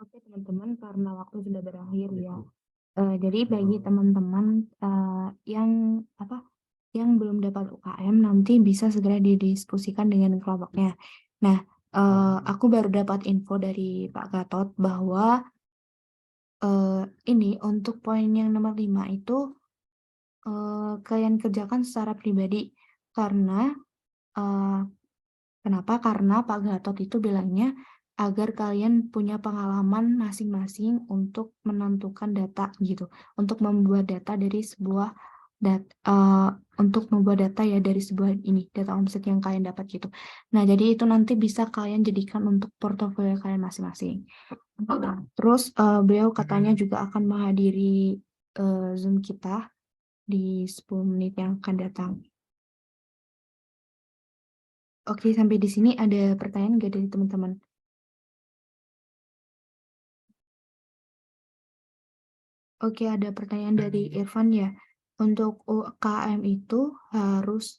Oke teman-teman, karena waktu sudah berakhir ya. Jadi bagi teman-teman yang yang belum dapat UKM nanti bisa segera didiskusikan dengan kelompoknya. Nah, aku baru dapat info dari Pak Gatot bahwa ini untuk poin yang nomor 5 itu kalian kerjakan secara pribadi karena kenapa? Karena Pak Gatot itu bilangnya agar kalian punya pengalaman masing-masing untuk menentukan data gitu, untuk membuat data dari sebuah untuk membuat data ya dari sebuah data omset yang kalian dapat gitu. Nah, jadi itu nanti bisa kalian jadikan untuk portofolio kalian masing-masing. Nah, terus beliau katanya juga akan menghadiri Zoom kita di 10 menit yang akan datang. Oke, sampai di sini ada pertanyaan nggak dari teman-teman? Oke, ada pertanyaan dari Irfan ya. Untuk UKM itu harus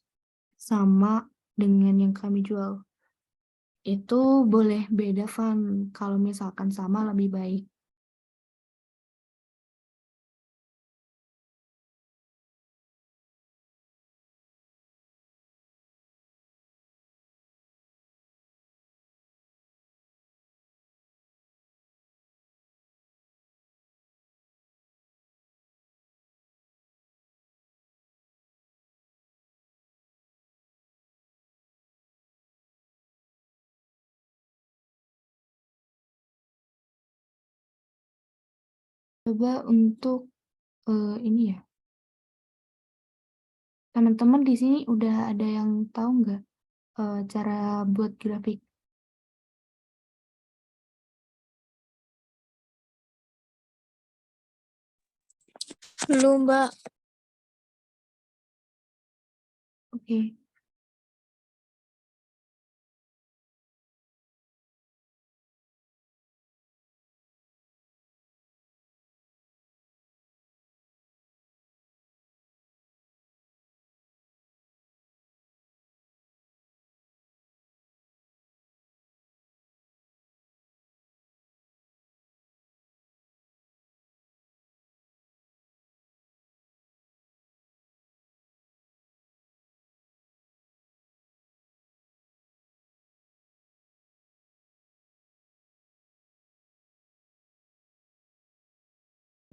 sama dengan yang kami jual. Itu boleh beda, Van. Kalau misalkan sama lebih baik. Coba untuk ini ya. Teman-teman di sini udah ada yang tahu nggak cara buat grafik? Belum, Mbak. Oke.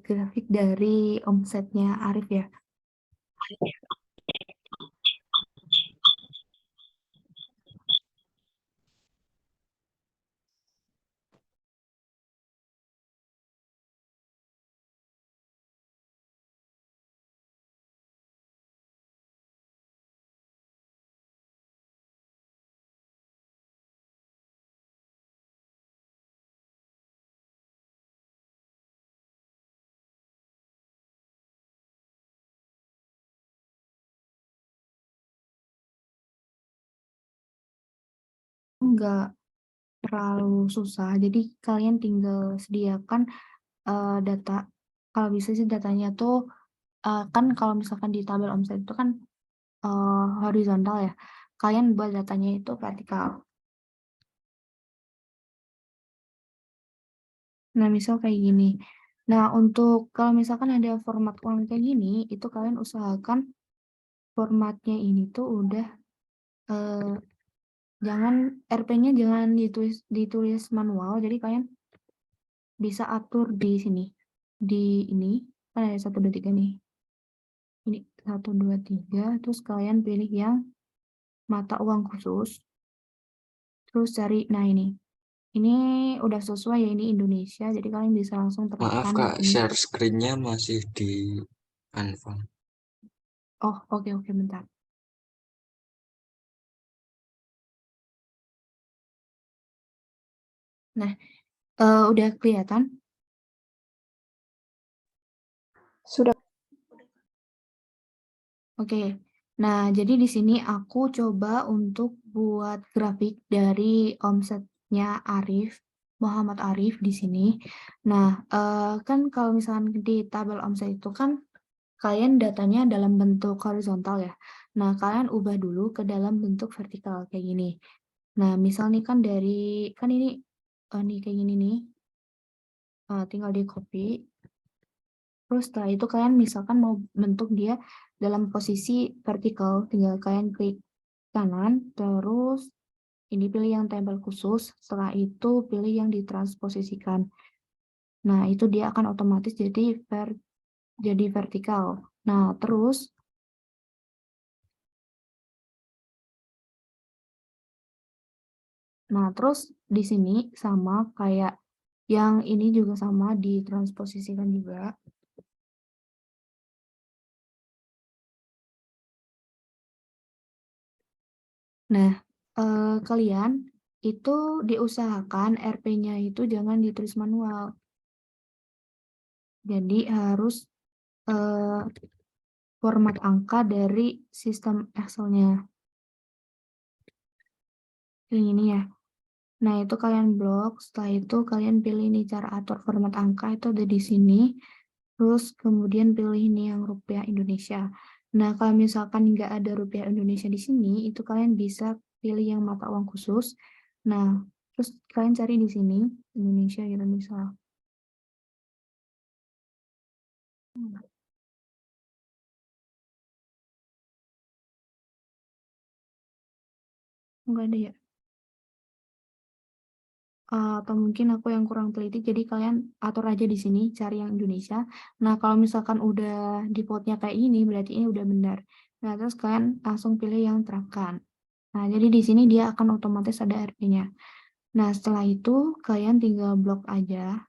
Grafik dari omsetnya Arif ya. Enggak terlalu susah. Jadi kalian tinggal sediakan data. Kalau bisa sih datanya tuh kan kalau misalkan di tabel omset itu kan horizontal ya. Kalian buat datanya itu vertikal. Nah, misal kayak gini. Nah, untuk kalau misalkan ada format ulang kayak gini, itu kalian usahakan formatnya ini tuh udah jangan RP-nya jangan ditulis manual. Jadi kalian bisa atur di sini. Di ini kan ada 1, 2, 3 nih. Ini 1, 2, 3. Terus kalian pilih yang mata uang khusus. Terus cari, nah ini udah sesuai ya, ini Indonesia. Jadi kalian bisa langsung Maaf terapkan Kak, di sini. share screen-nya masih di Canva. Oh, oke, bentar. Nah, udah kelihatan? Sudah. Oke. Nah, jadi di sini aku coba untuk buat grafik dari omsetnya Arif, Muhammad Arif di sini. Nah, kan kalau misalkan di tabel omset itu kan kalian datanya dalam bentuk horizontal ya. Nah, kalian ubah dulu ke dalam bentuk vertikal kayak gini. Nah, misal nih kan kan ini nih kayak gini nih. tinggal di copy. Terus setelah itu kalian misalkan mau bentuk dia dalam posisi vertikal, tinggal kalian klik kanan, terus ini pilih yang tempel khusus, setelah itu pilih yang ditransposisikan. Nah, itu dia akan otomatis jadi vertikal. Nah, terus di sini sama kayak yang ini juga sama ditransposisikan juga. Nah, kalian itu diusahakan RP-nya itu jangan ditulis manual. Jadi harus format angka dari sistem Excel-nya. Ini ya. Nah, itu kalian blok. Setelah itu kalian pilih nih cara atur format angka itu ada di sini. Terus kemudian pilih ini yang rupiah Indonesia. Nah, kalau misalkan nggak ada rupiah Indonesia di sini, itu kalian bisa pilih yang mata uang khusus. Nah, terus kalian cari di sini Indonesia gitu misal. Enggak ada ya. Atau mungkin aku yang kurang teliti, jadi kalian atur aja di sini, cari yang Indonesia. Nah, kalau misalkan udah defaultnya kayak ini, berarti ini udah benar. Nah, terus kalian langsung pilih yang terapkan. Nah, jadi di sini dia akan otomatis ada RP-nya. Nah, setelah itu kalian tinggal blok aja.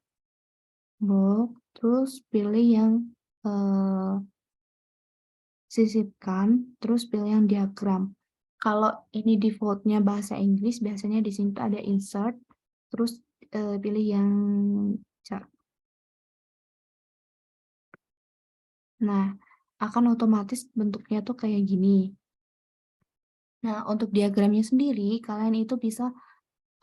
Blok, terus pilih yang sisipkan, terus pilih yang diagram. Kalau ini defaultnya bahasa Inggris, biasanya di sini tuh ada insert, terus pilih yang chart. Nah, akan otomatis bentuknya tuh kayak gini. Nah, untuk diagramnya sendiri, kalian itu bisa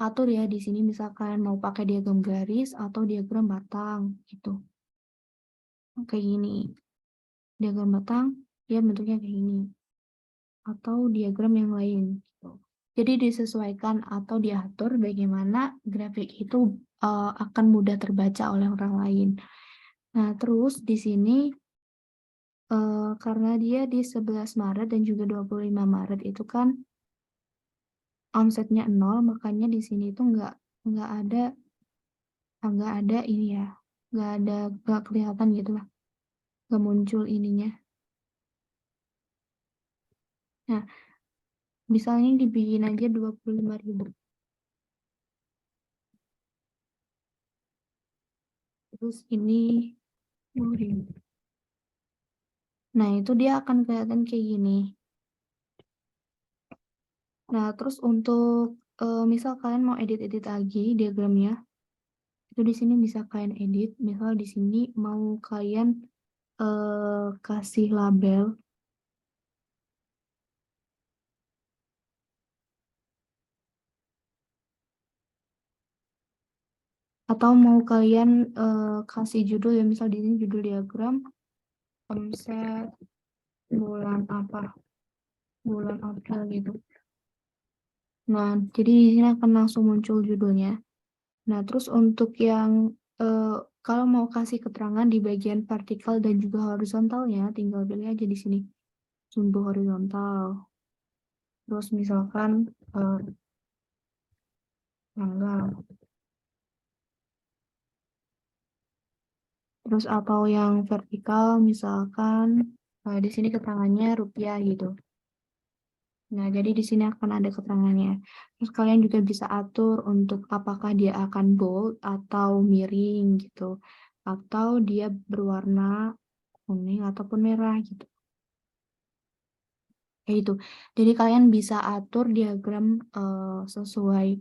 atur ya di sini, misalkan mau pakai diagram garis atau diagram batang, gitu. Kayak gini. Diagram batang, ya bentuknya kayak gini. Atau diagram yang lain, gitu. Jadi disesuaikan atau diatur bagaimana grafik itu akan mudah terbaca oleh orang lain. Nah, terus di sini karena dia di 11 Maret dan juga 25 Maret itu kan omsetnya 0, makanya di sini itu nggak ada ini ya, nggak kelihatan gitu lah, nggak muncul ininya. Nah, misalnya dibikin aja 25.000. Terus ini 10.000. Nah, itu dia akan kelihatan kayak gini. Nah, terus untuk misal kalian mau edit-edit lagi diagramnya, itu di sini bisa kalian edit. Misal di sini mau kalian kasih label, atau mau kalian kasih judul ya, misal di sini judul diagram omset bulan apa, bulan April gitu. Nah, jadi di sini akan langsung muncul judulnya. Nah, terus untuk yang kalau mau kasih keterangan di bagian vertikal dan juga horizontalnya, tinggal pilih aja di sini sumbu horizontal. Terus misalkan tanggal. Terus atau yang vertikal misalkan di sini keterangannya rupiah gitu. Nah, jadi di sini akan ada keterangannya. Terus kalian juga bisa atur untuk apakah dia akan bold atau miring gitu. Atau dia berwarna kuning ataupun merah gitu. Kayak itu. Jadi kalian bisa atur diagram sesuai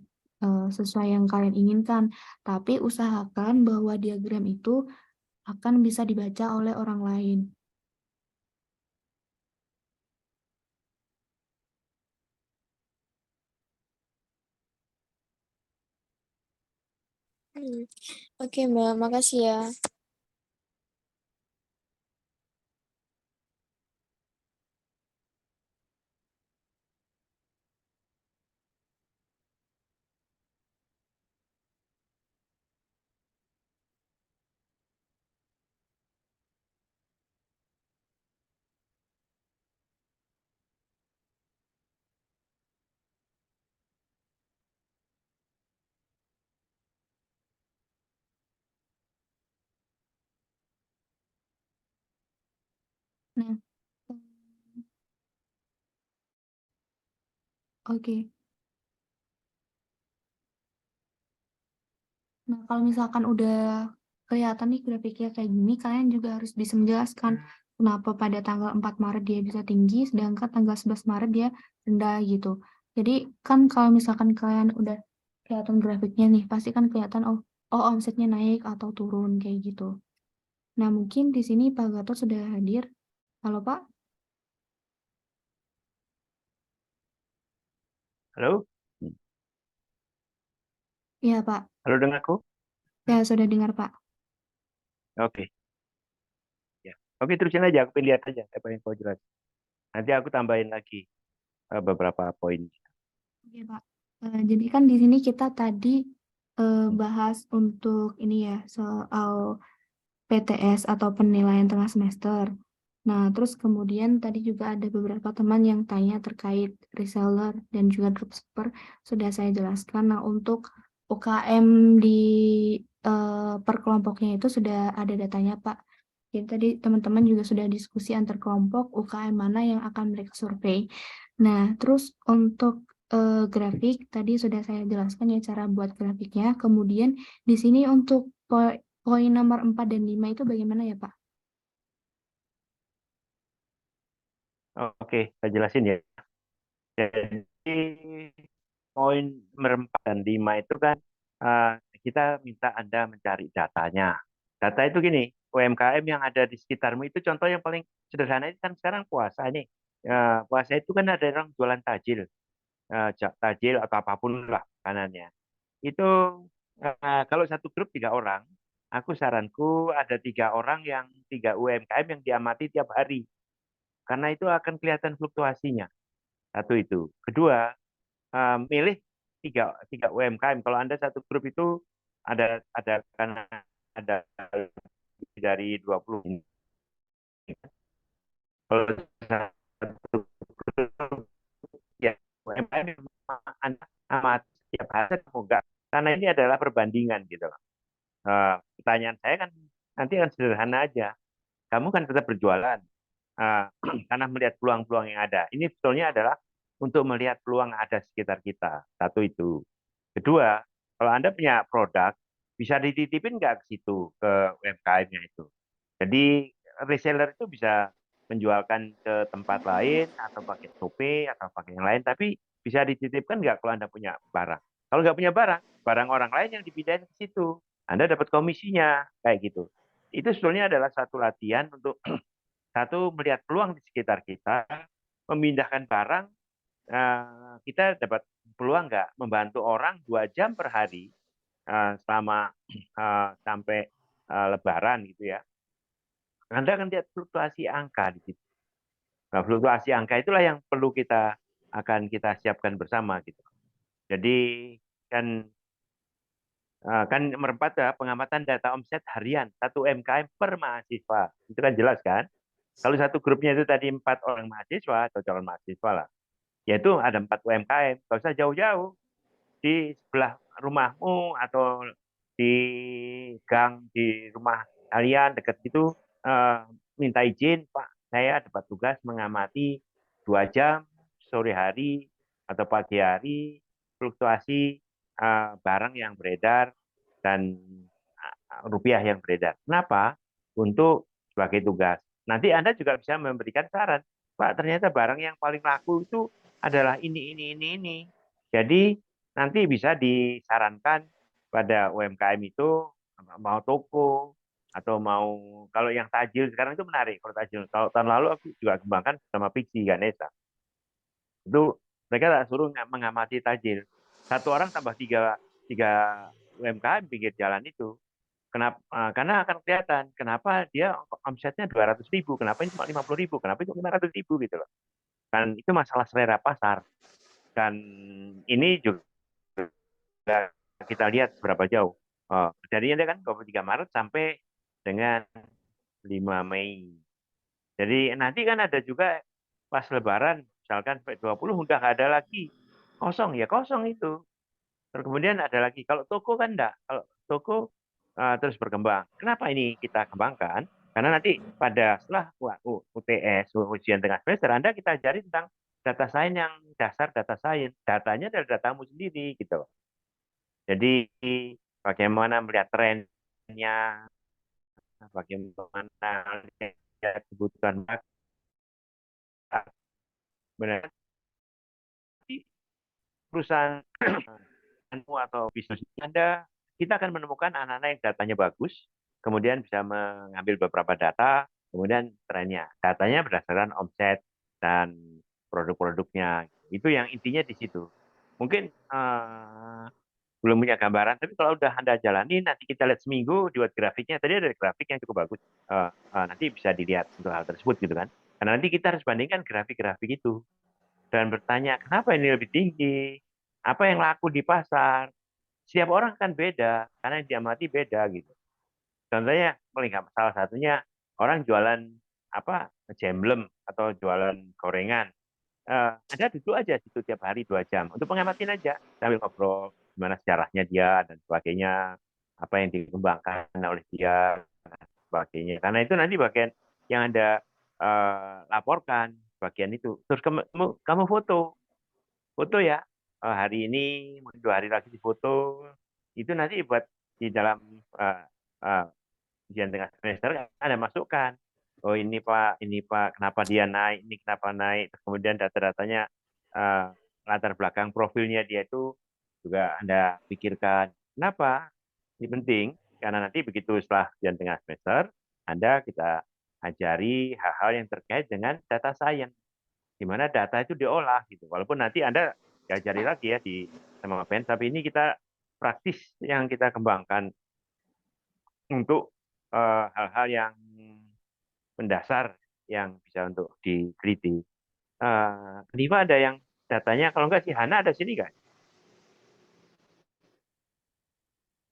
yang kalian inginkan. Tapi usahakan bahwa diagram itu akan bisa dibaca oleh orang lain. Oke, Mbak, makasih ya. Nah, oke. Nah, kalau misalkan udah kelihatan nih grafiknya kayak gini, kalian juga harus bisa menjelaskan kenapa pada tanggal 4 Maret dia bisa tinggi, sedangkan tanggal 11 Maret dia rendah gitu. Jadi kan kalau misalkan kalian udah kelihatan grafiknya nih, pasti kan kelihatan omsetnya naik atau turun kayak gitu. Nah, mungkin di sini Pak Gatot sudah hadir. Halo Pak? Halo, Iya Pak. halo dengarku? Ya, sudah dengar Pak. Oke, ya. Oke, terusin aja. Aku pengen lihat aja apa yang kau jelas. Nanti aku tambahin lagi beberapa poin. Oke Pak. Jadi kan di sini kita tadi bahas untuk ini ya soal PTS atau penilaian tengah semester. Nah, terus kemudian tadi juga ada beberapa teman yang tanya terkait reseller dan juga dropshipper, sudah saya jelaskan. Nah, untuk UKM di per kelompoknya itu sudah ada datanya, Pak. Jadi tadi teman-teman juga sudah diskusi antar kelompok UKM mana yang akan mereka survei. Nah, terus untuk grafik tadi sudah saya jelaskan ya cara buat grafiknya. Kemudian di sini untuk poin nomor 4 dan 5 itu bagaimana ya, Pak? Oke, saya jelasin ya. Jadi poin nomor 4 dan 5 itu kan kita minta Anda mencari datanya. Data itu gini, UMKM yang ada di sekitarmu itu contoh yang paling sederhana itu kan sekarang puasa nih. Puasa itu kan ada orang jualan tajil, tajil atau apapun lah makanannya. Itu kalau satu grup 3 orang, aku saranku ada 3 orang yang 3 UMKM yang diamati tiap hari. Karena itu akan kelihatan fluktuasinya. Satu itu. Kedua, milih tiga UMKM. Kalau Anda satu grup itu karena ada lebih dari 20. Kalau satu grup ya UMKM yang Anda amat setiap hari enggak. Karena ini adalah perbandingan gitu. Pertanyaan saya kan nanti akan sederhana aja. Kamu kan tetap berjualan karena melihat peluang-peluang yang ada. Ini sebetulnya adalah untuk melihat peluang yang ada sekitar kita. Satu itu. Kedua, kalau Anda punya produk, bisa dititipin nggak ke situ, ke UMKM-nya itu. Jadi reseller itu bisa menjualkan ke tempat lain, atau pakai Shopee, atau pakai yang lain, tapi bisa dititipkan nggak kalau Anda punya barang. Kalau nggak punya barang, barang orang lain yang dipindahin ke situ. Anda dapat komisinya, kayak gitu. Itu sebetulnya adalah satu latihan untuk satu melihat peluang di sekitar kita, memindahkan barang, kita dapat peluang nggak membantu orang 2 jam per hari selama sampai Lebaran gitu ya. Anda akan lihat fluktuasi angka di situ. Nah, fluktuasi angka itulah yang perlu kita siapkan bersama gitu. Jadi kan nomor 4 ya, pengamatan data omset harian 1 UMKM per mahasiswa. Itu kan jelas kan? Kalau satu grupnya itu tadi 4 orang mahasiswa atau calon mahasiswa lah, yaitu ada 4 UMKM. Kalau usah jauh-jauh, di sebelah rumahmu atau di gang di rumah kalian dekat itu minta izin, Pak, saya dapat tugas mengamati 2 jam sore hari atau pagi hari fluktuasi barang yang beredar dan rupiah yang beredar. Kenapa? Untuk sebagai tugas. Nanti Anda juga bisa memberikan saran, Pak, ternyata barang yang paling laku itu adalah ini. Jadi nanti bisa disarankan pada UMKM itu mau toko atau mau kalau yang tajil sekarang itu menarik. Kalau tajil tahun lalu aku juga kembangkan sama Pixi Ganesha. Itu mereka tak suruh mengamati tajil. Satu orang tambah tiga UMKM pinggir jalan itu. Kenapa? Karena akan kelihatan kenapa dia omsetnya 200.000, kenapa ini cuma 50.000, kenapa itu 500.000 gitu loh. Kan itu masalah selera pasar. Dan ini juga kita lihat seberapa jauh. Jadinya kan 23 Maret sampai dengan 5 Mei. Jadi nanti kan ada juga pas Lebaran, misalkan 20 udah nggak ada lagi. Kosong, ya kosong itu. Terus kemudian ada lagi, kalau toko kan enggak. Kalau toko terus berkembang. Kenapa ini kita kembangkan? Karena nanti pada setelah UTS, ujian tengah semester, Anda kita ajari tentang data science yang dasar data science. Datanya adalah datamu sendiri gitu. Jadi bagaimana melihat trennya, bagaimana melihat kebutuhan masyarakat. Benar. Perusahaan atau bisnis Anda, kita akan menemukan anak-anak yang datanya bagus, kemudian bisa mengambil beberapa data, kemudian trennya. Datanya berdasarkan omset dan produk-produknya. Itu yang intinya di situ. Mungkin belum punya gambaran, tapi kalau udah Anda jalani, nanti kita lihat seminggu, buat grafiknya. Tadi ada grafik yang cukup bagus. Nanti bisa dilihat untuk hal tersebut gitu kan. Karena nanti kita harus bandingkan grafik-grafik itu. Dan bertanya, kenapa ini lebih tinggi? Apa yang laku di pasar? Setiap orang kan beda, karena yang diamati beda gitu. Contohnya, salah satunya orang jualan apa jemblem atau jualan gorengan. Anda duduk aja situ tiap hari 2 jam untuk pengamatin aja sambil ngobrol gimana sejarahnya dia dan sebagainya, apa yang dikembangkan oleh dia dan sebagainya. Karena itu nanti bagian yang Anda laporkan bagian itu. Terus kamu foto ya. Hari ini, 2 hari lagi difoto. Itu nanti buat di dalam ujian tengah semester ada masukan. Oh ini Pak, kenapa dia naik, ini kenapa naik. Terus kemudian data-datanya, latar belakang profilnya dia itu juga Anda pikirkan. Kenapa? Ini penting, karena nanti begitu setelah ujian tengah semester, kita ajari hal-hal yang terkait dengan data science, di mana data itu diolah gitu. Walaupun nanti Anda diajari lagi ya di sama Ben, tapi ini kita praktis yang kita kembangkan untuk hal-hal yang mendasar yang bisa untuk diteliti. Lima ada yang datanya, kalau enggak si Hana ada sini kan?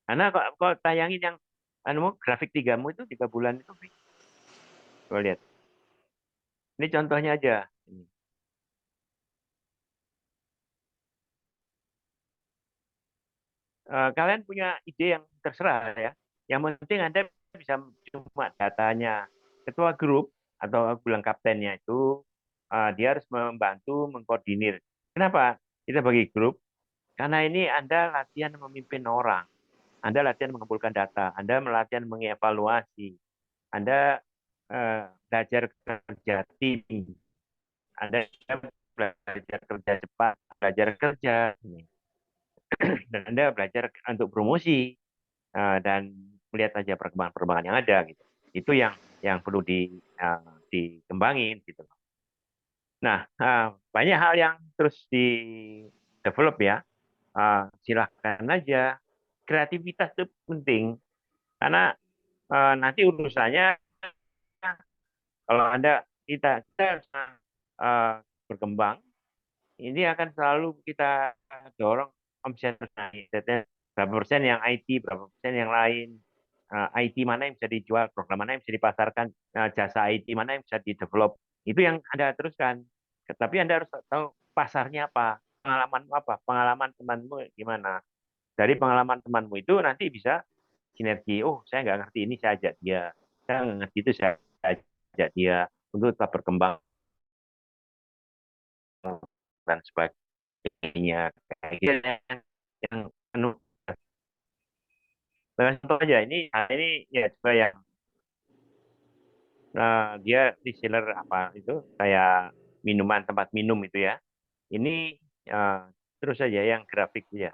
Hana kok tayangin yang grafik 3-mu itu 3 bulan itu, coba lihat. Ini contohnya aja. Kalian punya ide yang terserah ya. Yang penting Anda bisa cuma datanya. Ketua grup atau bilang kaptennya itu dia harus membantu mengkoordinir. Kenapa? Kita bagi grup karena ini Anda latihan memimpin orang. Anda latihan mengumpulkan data, Anda latihan mengevaluasi, Anda belajar kerja tim, Anda belajar kerja cepat, belajar kerja, dan Anda belajar untuk promosi dan melihat saja perkembangan-perkembangan yang ada gitu. Itu yang perlu dikembangin gitu. Nah, banyak hal yang terus di develop ya. Silahkan aja. Kreativitas itu penting karena nanti urusannya kalau kita berkembang, ini akan selalu kita dorong omset naik. Berapa persen yang IT, berapa persen yang lain. IT mana yang bisa dijual, program mana yang bisa dipasarkan, jasa IT mana yang bisa di-develop. Itu yang Anda teruskan. Tapi Anda harus tahu pasarnya apa, pengalaman temanmu gimana. Dari pengalaman temanmu itu nanti bisa sinergi. Oh, saya nggak ngerti ini, saya ajak dia. Saya nggak ngerti itu, saya ajak dia untuk tetap berkembang dan sebagainya. Kayak gitu yang penuh. Contoh aja ini ya coba yang dia reseller apa itu kayak minuman, tempat minum itu ya. Ini terus saja yang grafik ya.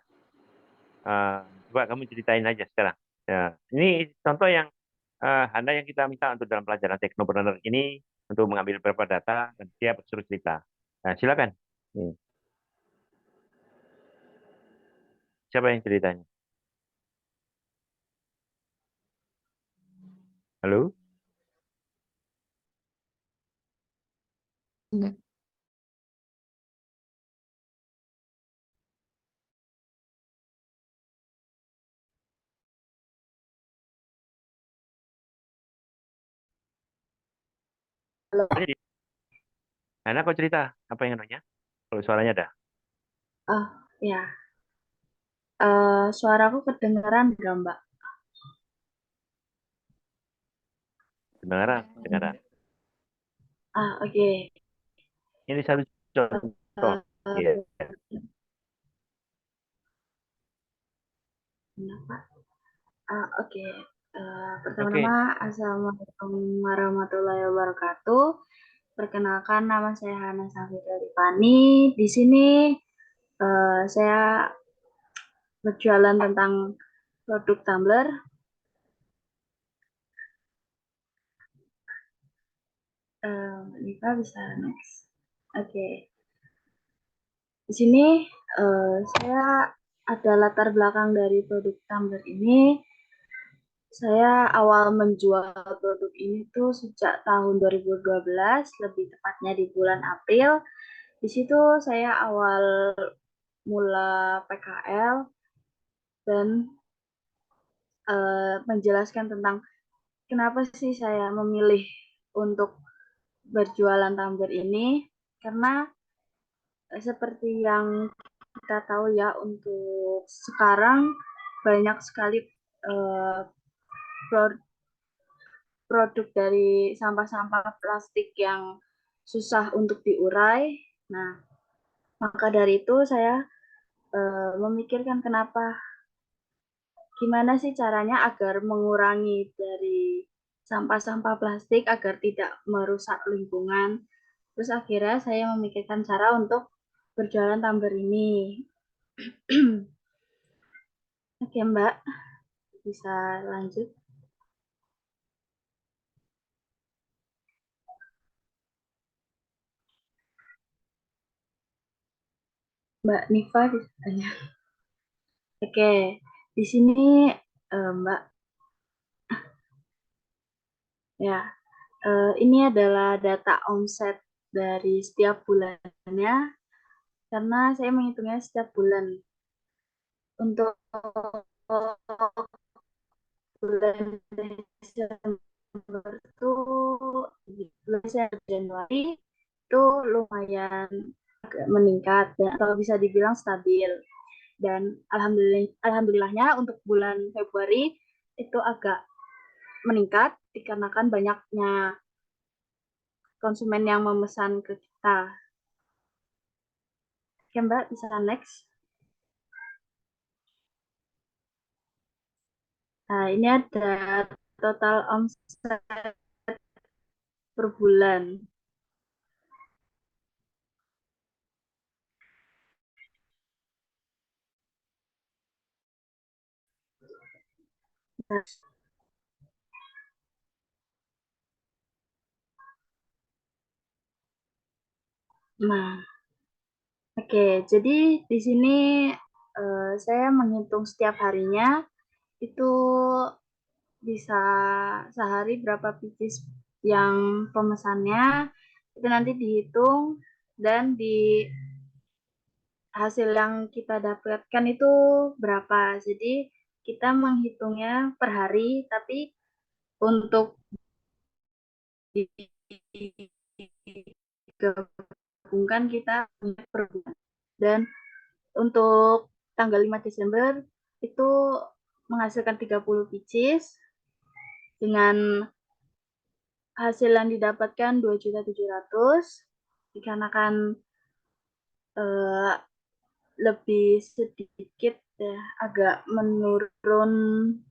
Coba kamu ceritain aja sekarang. Ya, ini contoh yang Hana yang kita minta untuk dalam pelajaran Teknopreneur ini untuk mengambil beberapa data dan dia suruh cerita. Nah, silakan. Siapa yang ceritanya? Halo? Enggak. Halo. Hana kau cerita apa yang namanya? Kalau suaranya ada. Oh, ya. Suaraku kedengeran nggak, Mbak? Kedengaran, kedengaran. Oke. Ini satu contoh. Ya. Kenapa? Oke. Oke. Pertama-tama, Assalamualaikum warahmatullahi wabarakatuh. Perkenalkan, nama saya Hana Safira Rifani. Di sini saya berjualan tentang produk tumbler. Nifa bisa next. Oke. Di sini saya ada latar belakang dari produk tumbler ini. Saya awal menjual produk ini tuh sejak tahun 2012, lebih tepatnya di bulan April. Di situ saya awal mula PKL dan menjelaskan tentang kenapa sih saya memilih untuk berjualan tumbler ini, karena seperti yang kita tahu ya, untuk sekarang banyak sekali produk dari sampah-sampah plastik yang susah untuk diurai. Nah, maka dari itu saya memikirkan gimana sih caranya agar mengurangi dari sampah-sampah plastik agar tidak merusak lingkungan. Terus akhirnya saya memikirkan cara untuk berjualan tumbler ini. Oke, Mbak, bisa lanjut. Mbak Nifa bisa tanya. Oke, di sini Mbak, ya, ini adalah data omset dari setiap bulannya, karena saya menghitungnya setiap bulan. Untuk bulan Desember itu, bulan Januari itu lumayan agak meningkat, dan kalau bisa dibilang stabil. Dan alhamdulillahnya untuk bulan Februari itu agak meningkat dikarenakan banyaknya konsumen yang memesan ke kita. Oke, Mbak, bisa next. Nah, ini ada total omset per bulan. Nah, oke, jadi di sini saya menghitung setiap harinya itu bisa sehari berapa pieces yang pemesannya, itu nanti dihitung dan di hasil yang kita dapatkan itu berapa. Jadi kita menghitungnya per hari, tapi untuk digabungkan kita per bulan. Dan untuk tanggal 5 Desember itu menghasilkan 30 pieces dengan hasil yang didapatkan 2.700.000, dikarenakan lebih sedikit ya, agak menurun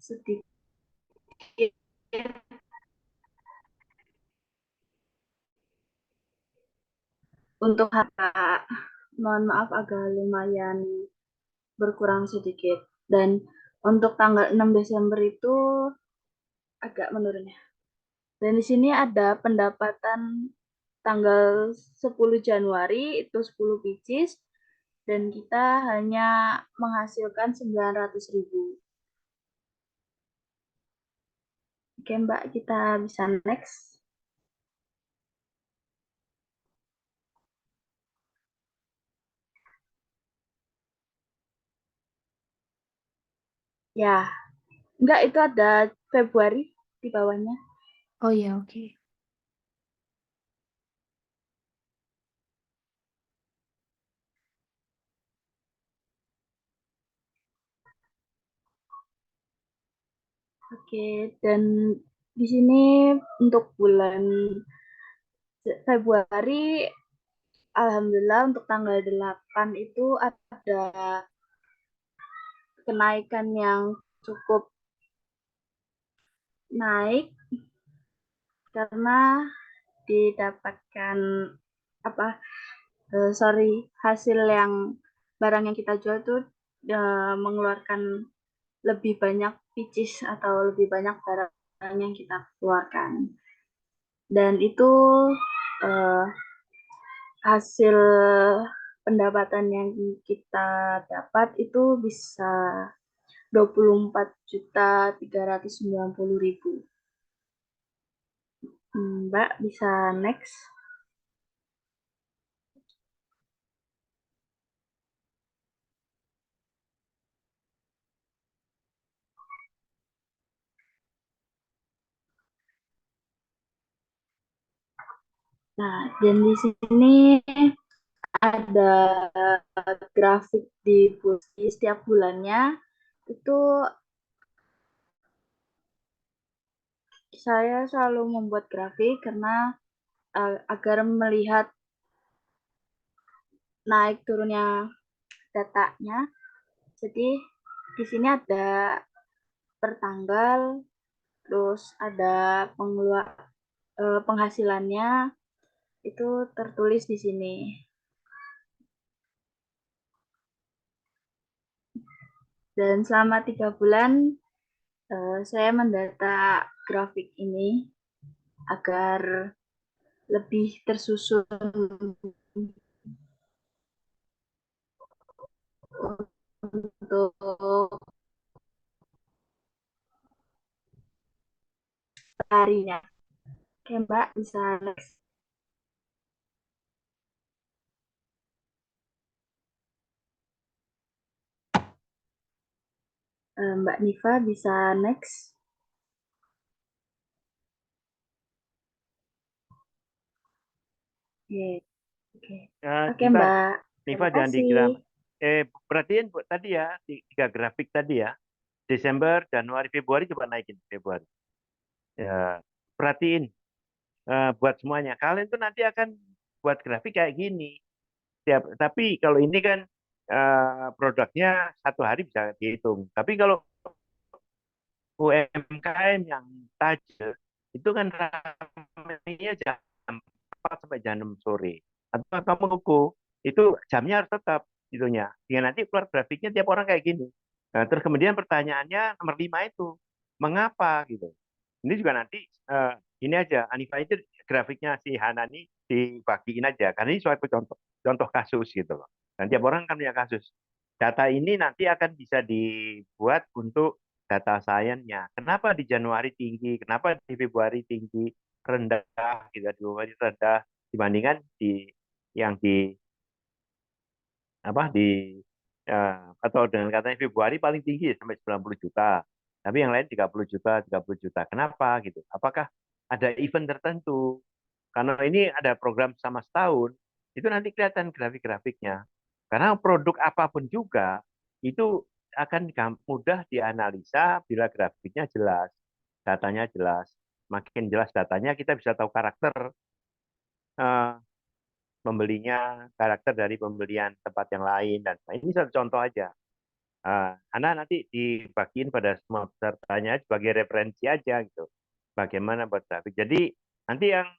sedikit untuk harga, mohon maaf agak lumayan berkurang sedikit. Dan untuk tanggal 6 Desember itu agak menurun ya. Dan di sini ada pendapatan tanggal 10 Januari itu 10 pieces dan kita hanya menghasilkan 900.000. Oke, Mbak, kita bisa next. Ya, enggak, itu ada Februari di bawahnya. Oh ya, oke. Oke, dan Di sini untuk bulan Februari, alhamdulillah untuk tanggal 8 itu ada kenaikan yang cukup naik karena didapatkan hasil yang barang yang kita jual itu mengeluarkan lebih banyak pieces atau lebih banyak barang yang kita keluarkan. Dan itu hasil pendapatan yang kita dapat itu bisa 24.390.000. Mbak bisa next. Nah, dan di sini ada grafik di setiap bulannya. Itu saya selalu membuat grafik karena agar melihat naik turunnya datanya. Jadi di sini ada per tanggal, terus ada penghasilannya itu tertulis di sini. Dan selama 3 bulan saya mendata grafik ini agar lebih tersusun untuk harinya. Oke, Mbak, bisa next. Mbak Niva bisa next. Oke, oke Mbak. Niva Terima jangan dikira. kasih. Perhatiin tadi ya, 3 grafik tadi ya. Desember, Januari, Februari coba naikin Februari. Ya, perhatiin buat semuanya. Kalian tuh nanti akan buat grafik kayak gini. Tapi kalau ini kan produknya 1 hari bisa dihitung. Tapi kalau UMKM yang tajam itu kan ramainya jam 4 sampai jam 6 sore. Atau kamu tunggu, itu jamnya harus tetap itunya. Sehingga nanti keluar grafiknya tiap orang kayak gini. Nah, terus kemudian pertanyaannya nomor 5 itu, mengapa gitu. Ini juga nanti ini aja, Anifa itu grafiknya si Hanani dibagiin aja. Karena ini suatu contoh kasus gitu loh. Dan tiap orang kan punya kasus. Data ini nanti akan bisa dibuat untuk data science-nya. Kenapa di Januari tinggi, kenapa di Februari tinggi, rendah, gitu, di Februari rendah dibandingkan yang di apa atau dengan katanya Februari paling tinggi sampai 90 juta. Tapi yang lain 30 juta, 30 juta. Kenapa gitu? Apakah ada event tertentu? Karena ini ada program sama setahun, itu nanti kelihatan grafik-grafiknya. Karena produk apapun juga itu akan mudah dianalisa bila grafiknya jelas, datanya jelas. Makin jelas datanya, kita bisa tahu karakter pembelinya, karakter dari pembelian tempat yang lain. Dan ini satu contoh aja. Anda nanti dibagiin pada semua pesertanya sebagai referensi aja gitu. Bagaimana buat grafik. Jadi nanti yang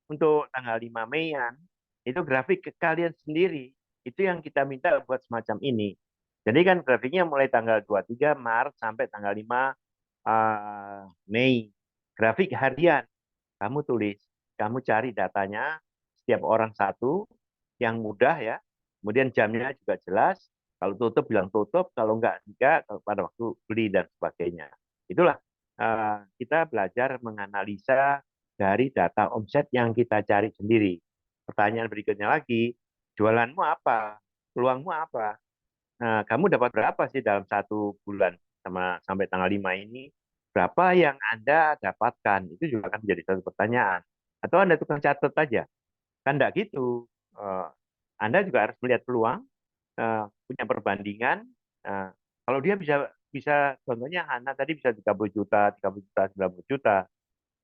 untuk tanggal 5 Mei-an itu grafik ke kalian sendiri. Itu yang kita minta buat semacam ini. Jadi kan grafiknya mulai tanggal 23 Maret sampai tanggal 5 Mei. Grafik harian. Kamu tulis, kamu cari datanya, setiap orang satu, yang mudah ya. Kemudian jamnya juga jelas. Kalau tutup bilang tutup, kalau enggak pada waktu beli dan sebagainya. Itulah kita belajar menganalisa dari data omset yang kita cari sendiri. Pertanyaan berikutnya lagi, jualanmu apa? Peluangmu apa? Nah, kamu dapat berapa sih dalam 1 bulan sampai tanggal 5 ini? Berapa yang Anda dapatkan? Itu juga akan menjadi satu pertanyaan. Atau Anda tukang catat aja? Kan enggak gitu. Anda juga harus melihat peluang, punya perbandingan. Kalau dia bisa contohnya Hana tadi bisa 30 juta, 30 juta, 90 juta.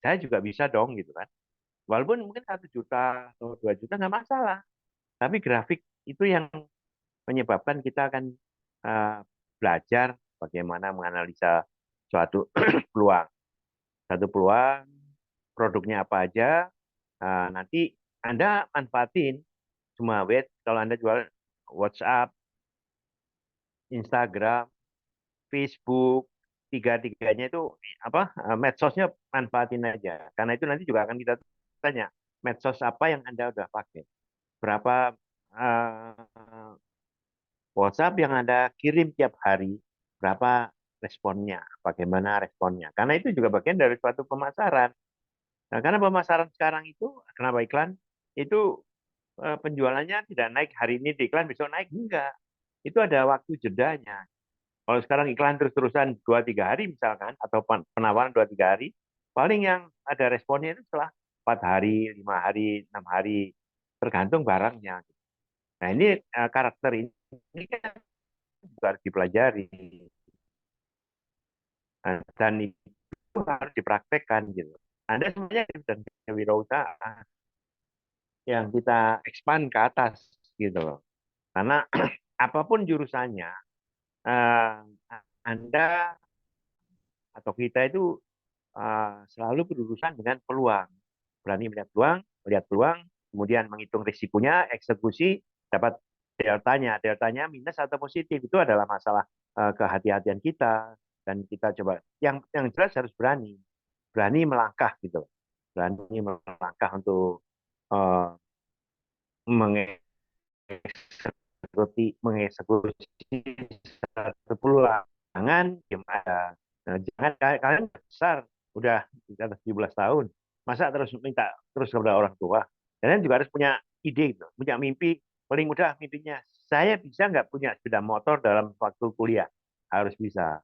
saya juga bisa dong gitu kan. Walaupun mungkin 1 juta atau 2 juta nggak masalah. Tapi grafik itu yang menyebabkan kita akan belajar bagaimana menganalisa suatu peluang. Satu peluang, produknya apa aja, nanti Anda manfaatin semua kalau Anda jual WhatsApp, Instagram, Facebook, tiga-tiganya itu medsosnya manfaatin aja. Karena itu nanti juga akan kita tanya, medsos apa yang Anda udah pakai? Berapa WhatsApp yang Anda kirim tiap hari, berapa responnya, bagaimana responnya. Karena itu juga bagian dari suatu pemasaran. Nah, karena pemasaran sekarang itu, kenapa iklan? Itu penjualannya tidak naik hari ini di iklan, besok naik. Enggak. Itu ada waktu jedanya. Kalau sekarang iklan terus-terusan 2-3 hari misalkan, atau penawaran 2-3 hari, paling yang ada responnya itu setelah 4 hari, 5 hari, 6 hari, tergantung barangnya. Nah ini karakter ini kan juga harus dipelajari. Nah, dan itu harus dipraktekkan gitu. Anda sebenarnya sudah wirausaha yang kita expand ke atas gitu loh. Karena apapun jurusannya, Anda atau kita itu selalu berurusan dengan peluang. Berani melihat peluang, kemudian menghitung risikonya, eksekusi, dapat deltanya. Deltanya minus atau positif itu adalah masalah kehati-hatian kita, dan kita coba yang jelas harus berani melangkah gitu, berani melangkah untuk mengeksekusi satu peluang. Jangan gimana, jangan kalian besar, udah di atas 17 tahun, masa terus minta terus kepada orang tua. Kalian juga harus punya ide gitu, punya mimpi. Paling mudah mimpinya, saya bisa nggak punya sepeda motor dalam waktu kuliah? Harus bisa.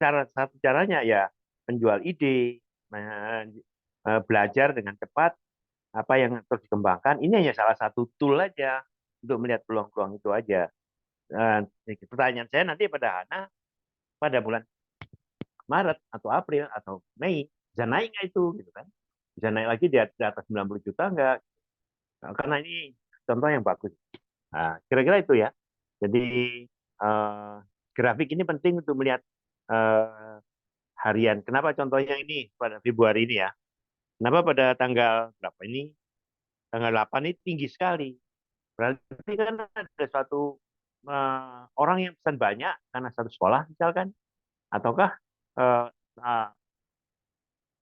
Satu caranya ya menjual ide, belajar dengan cepat apa yang terus dikembangkan. Ini hanya salah satu tool aja untuk melihat peluang-peluang itu aja. Pertanyaan saya nanti pada Hana, pada bulan Maret atau April atau Mei, bisa naik nggak itu gitu kan? Bisa naik lagi di atas 90 juta nggak? Nah, karena ini contoh yang bagus. Nah, kira-kira itu ya. Jadi grafik ini penting untuk melihat harian. Kenapa contohnya ini pada Februari ini ya? Kenapa pada tanggal berapa ini? Tanggal 8 ini tinggi sekali. Berarti kan ada suatu orang yang pesan banyak karena satu sekolah misalkan, ataukah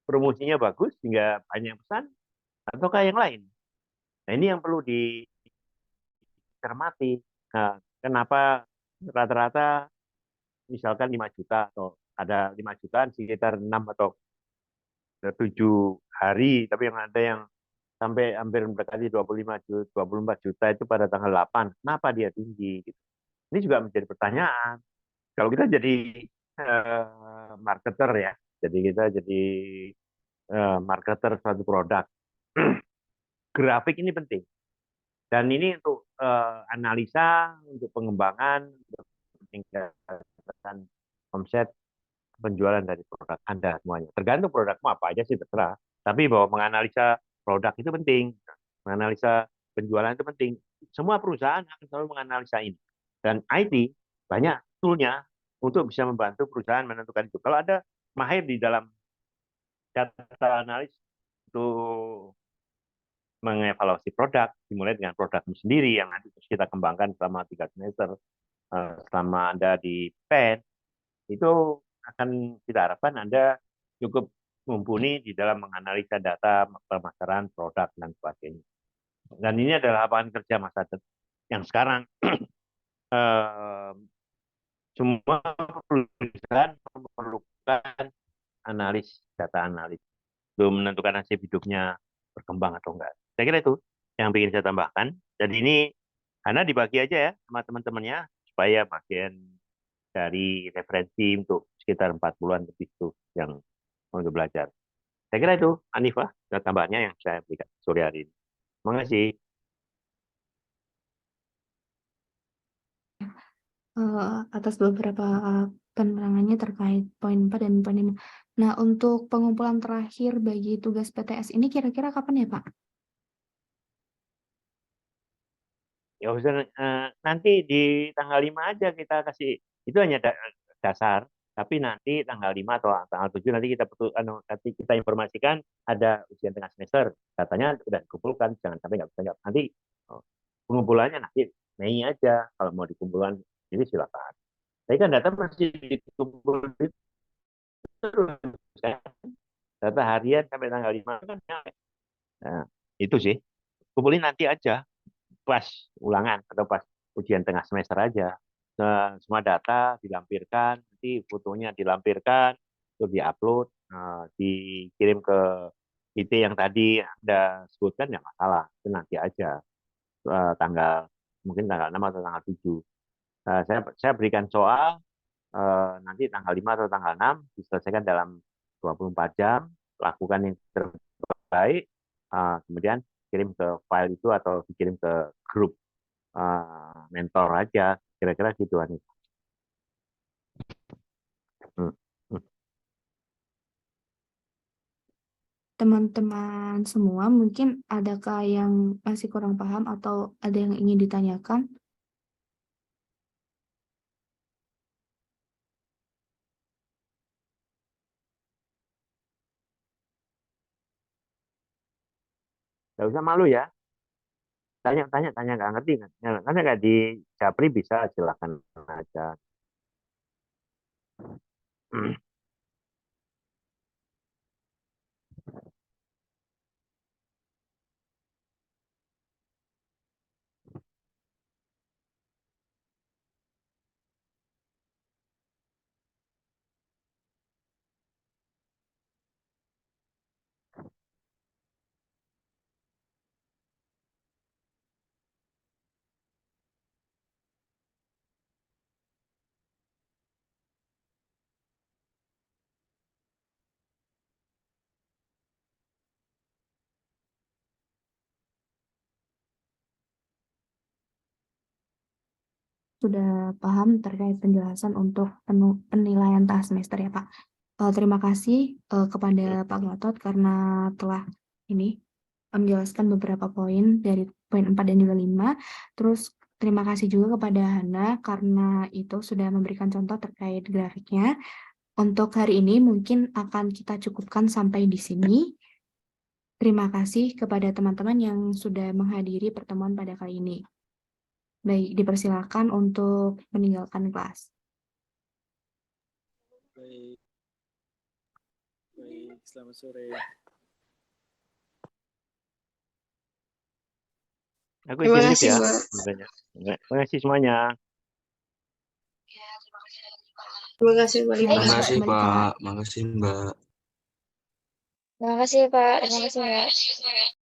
promosinya bagus sehingga banyak yang pesan, ataukah yang lain. Nah ini yang perlu dicermati. Nah, kenapa rata-rata misalkan 5 juta atau ada 5 jutaan sekitar 6 atau 7 hari, tapi yang ada yang sampai hampir mendekati 25 juta, 24 juta itu pada tanggal 8. Kenapa dia tinggi? Ini juga menjadi pertanyaan. Kalau kita jadi marketer ya, jadi kita jadi marketer suatu produk, grafik ini penting. Dan ini untuk analisa, untuk pengembangan, untuk meningkatkan omset penjualan dari produk Anda semuanya. Tergantung produkmu apa aja sih terserah. Tapi bahwa menganalisa produk itu penting, menganalisa penjualan itu penting. Semua perusahaan akan selalu menganalisa ini. Dan IT banyak toolnya untuk bisa membantu perusahaan menentukan itu. Kalau ada mahir di dalam data analis untuk mengevaluasi produk, dimulai dengan produkmu sendiri yang nanti terus kita kembangkan selama 3 semester, selama Anda di PEN, itu akan kita harapkan Anda cukup mumpuni di dalam menganalisa data pemasaran produk dan sebagainya. Dan ini adalah lapangan kerja masa depan yang sekarang semua perusahaan memerlukan data analis untuk menentukan nasib hidupnya berkembang atau enggak. Saya kira itu yang ingin saya tambahkan. Dan ini Hana dibagi aja ya sama teman-temannya supaya bagian dari referensi untuk sekitar 40-an lebih itu yang untuk belajar. Saya kira itu, Anifah, dan tambahnya yang saya berikan sore hari ini. Terima kasih. Atas beberapa penerangannya terkait poin 4 dan poin 5. Nah, untuk pengumpulan terakhir bagi tugas PTS ini kira-kira kapan ya, Pak? Ya udah nanti di tanggal 5 aja kita kasih, itu hanya dasar, tapi nanti tanggal 5 atau tanggal 7 nanti nanti kita informasikan ada ujian tengah semester, datanya sudah dikumpulkan, jangan sampai nggak bisa nanti pengumpulannya nanti Mei aja, kalau mau dikumpulkan jadi silakan. Tapi kan data masih dikumpul terus kan, data harian sampai tanggal 5 kan nyampe. Nah, itu sih, kumpulin nanti aja pas ulangan atau pas ujian tengah semester aja. Semua data dilampirkan, nanti fotonya dilampirkan, terus diupload, dikirim ke IT yang tadi Anda sebutkan, ya masalah. Itu nanti aja, mungkin tanggal 6 atau tanggal 7. Saya berikan soal, nanti tanggal 5 atau tanggal 6, diselesaikan dalam 24 jam, lakukan yang terbaik, kemudian kirim ke file itu atau dikirim ke grup mentor aja, kira-kira gitu Anissa. Teman-teman semua mungkin adakah yang masih kurang paham atau ada yang ingin ditanyakan? Nggak usah malu ya, tanya nggak ngerti kan, karena nggak di Japri bisa, silakan aja. Sudah paham terkait penjelasan untuk penilaian tahap semester ya, Pak. Terima kasih kepada Pak Gatot karena telah menjelaskan beberapa poin dari poin 4 dan juga 5. Terus terima kasih juga kepada Hana karena itu sudah memberikan contoh terkait grafiknya. Untuk hari ini mungkin akan kita cukupkan sampai di sini. Terima kasih kepada teman-teman yang sudah menghadiri pertemuan pada kali ini. Baik, dipersilakan untuk meninggalkan kelas. Baik, selamat sore. Aku Terima izin kasih, ya. Mbak. Terima kasih semuanya. Terima kasih, Mbak Lima. Terima kasih Pak, makasih Mbak. Terima kasih, Pak. Terima kasih, Mbak.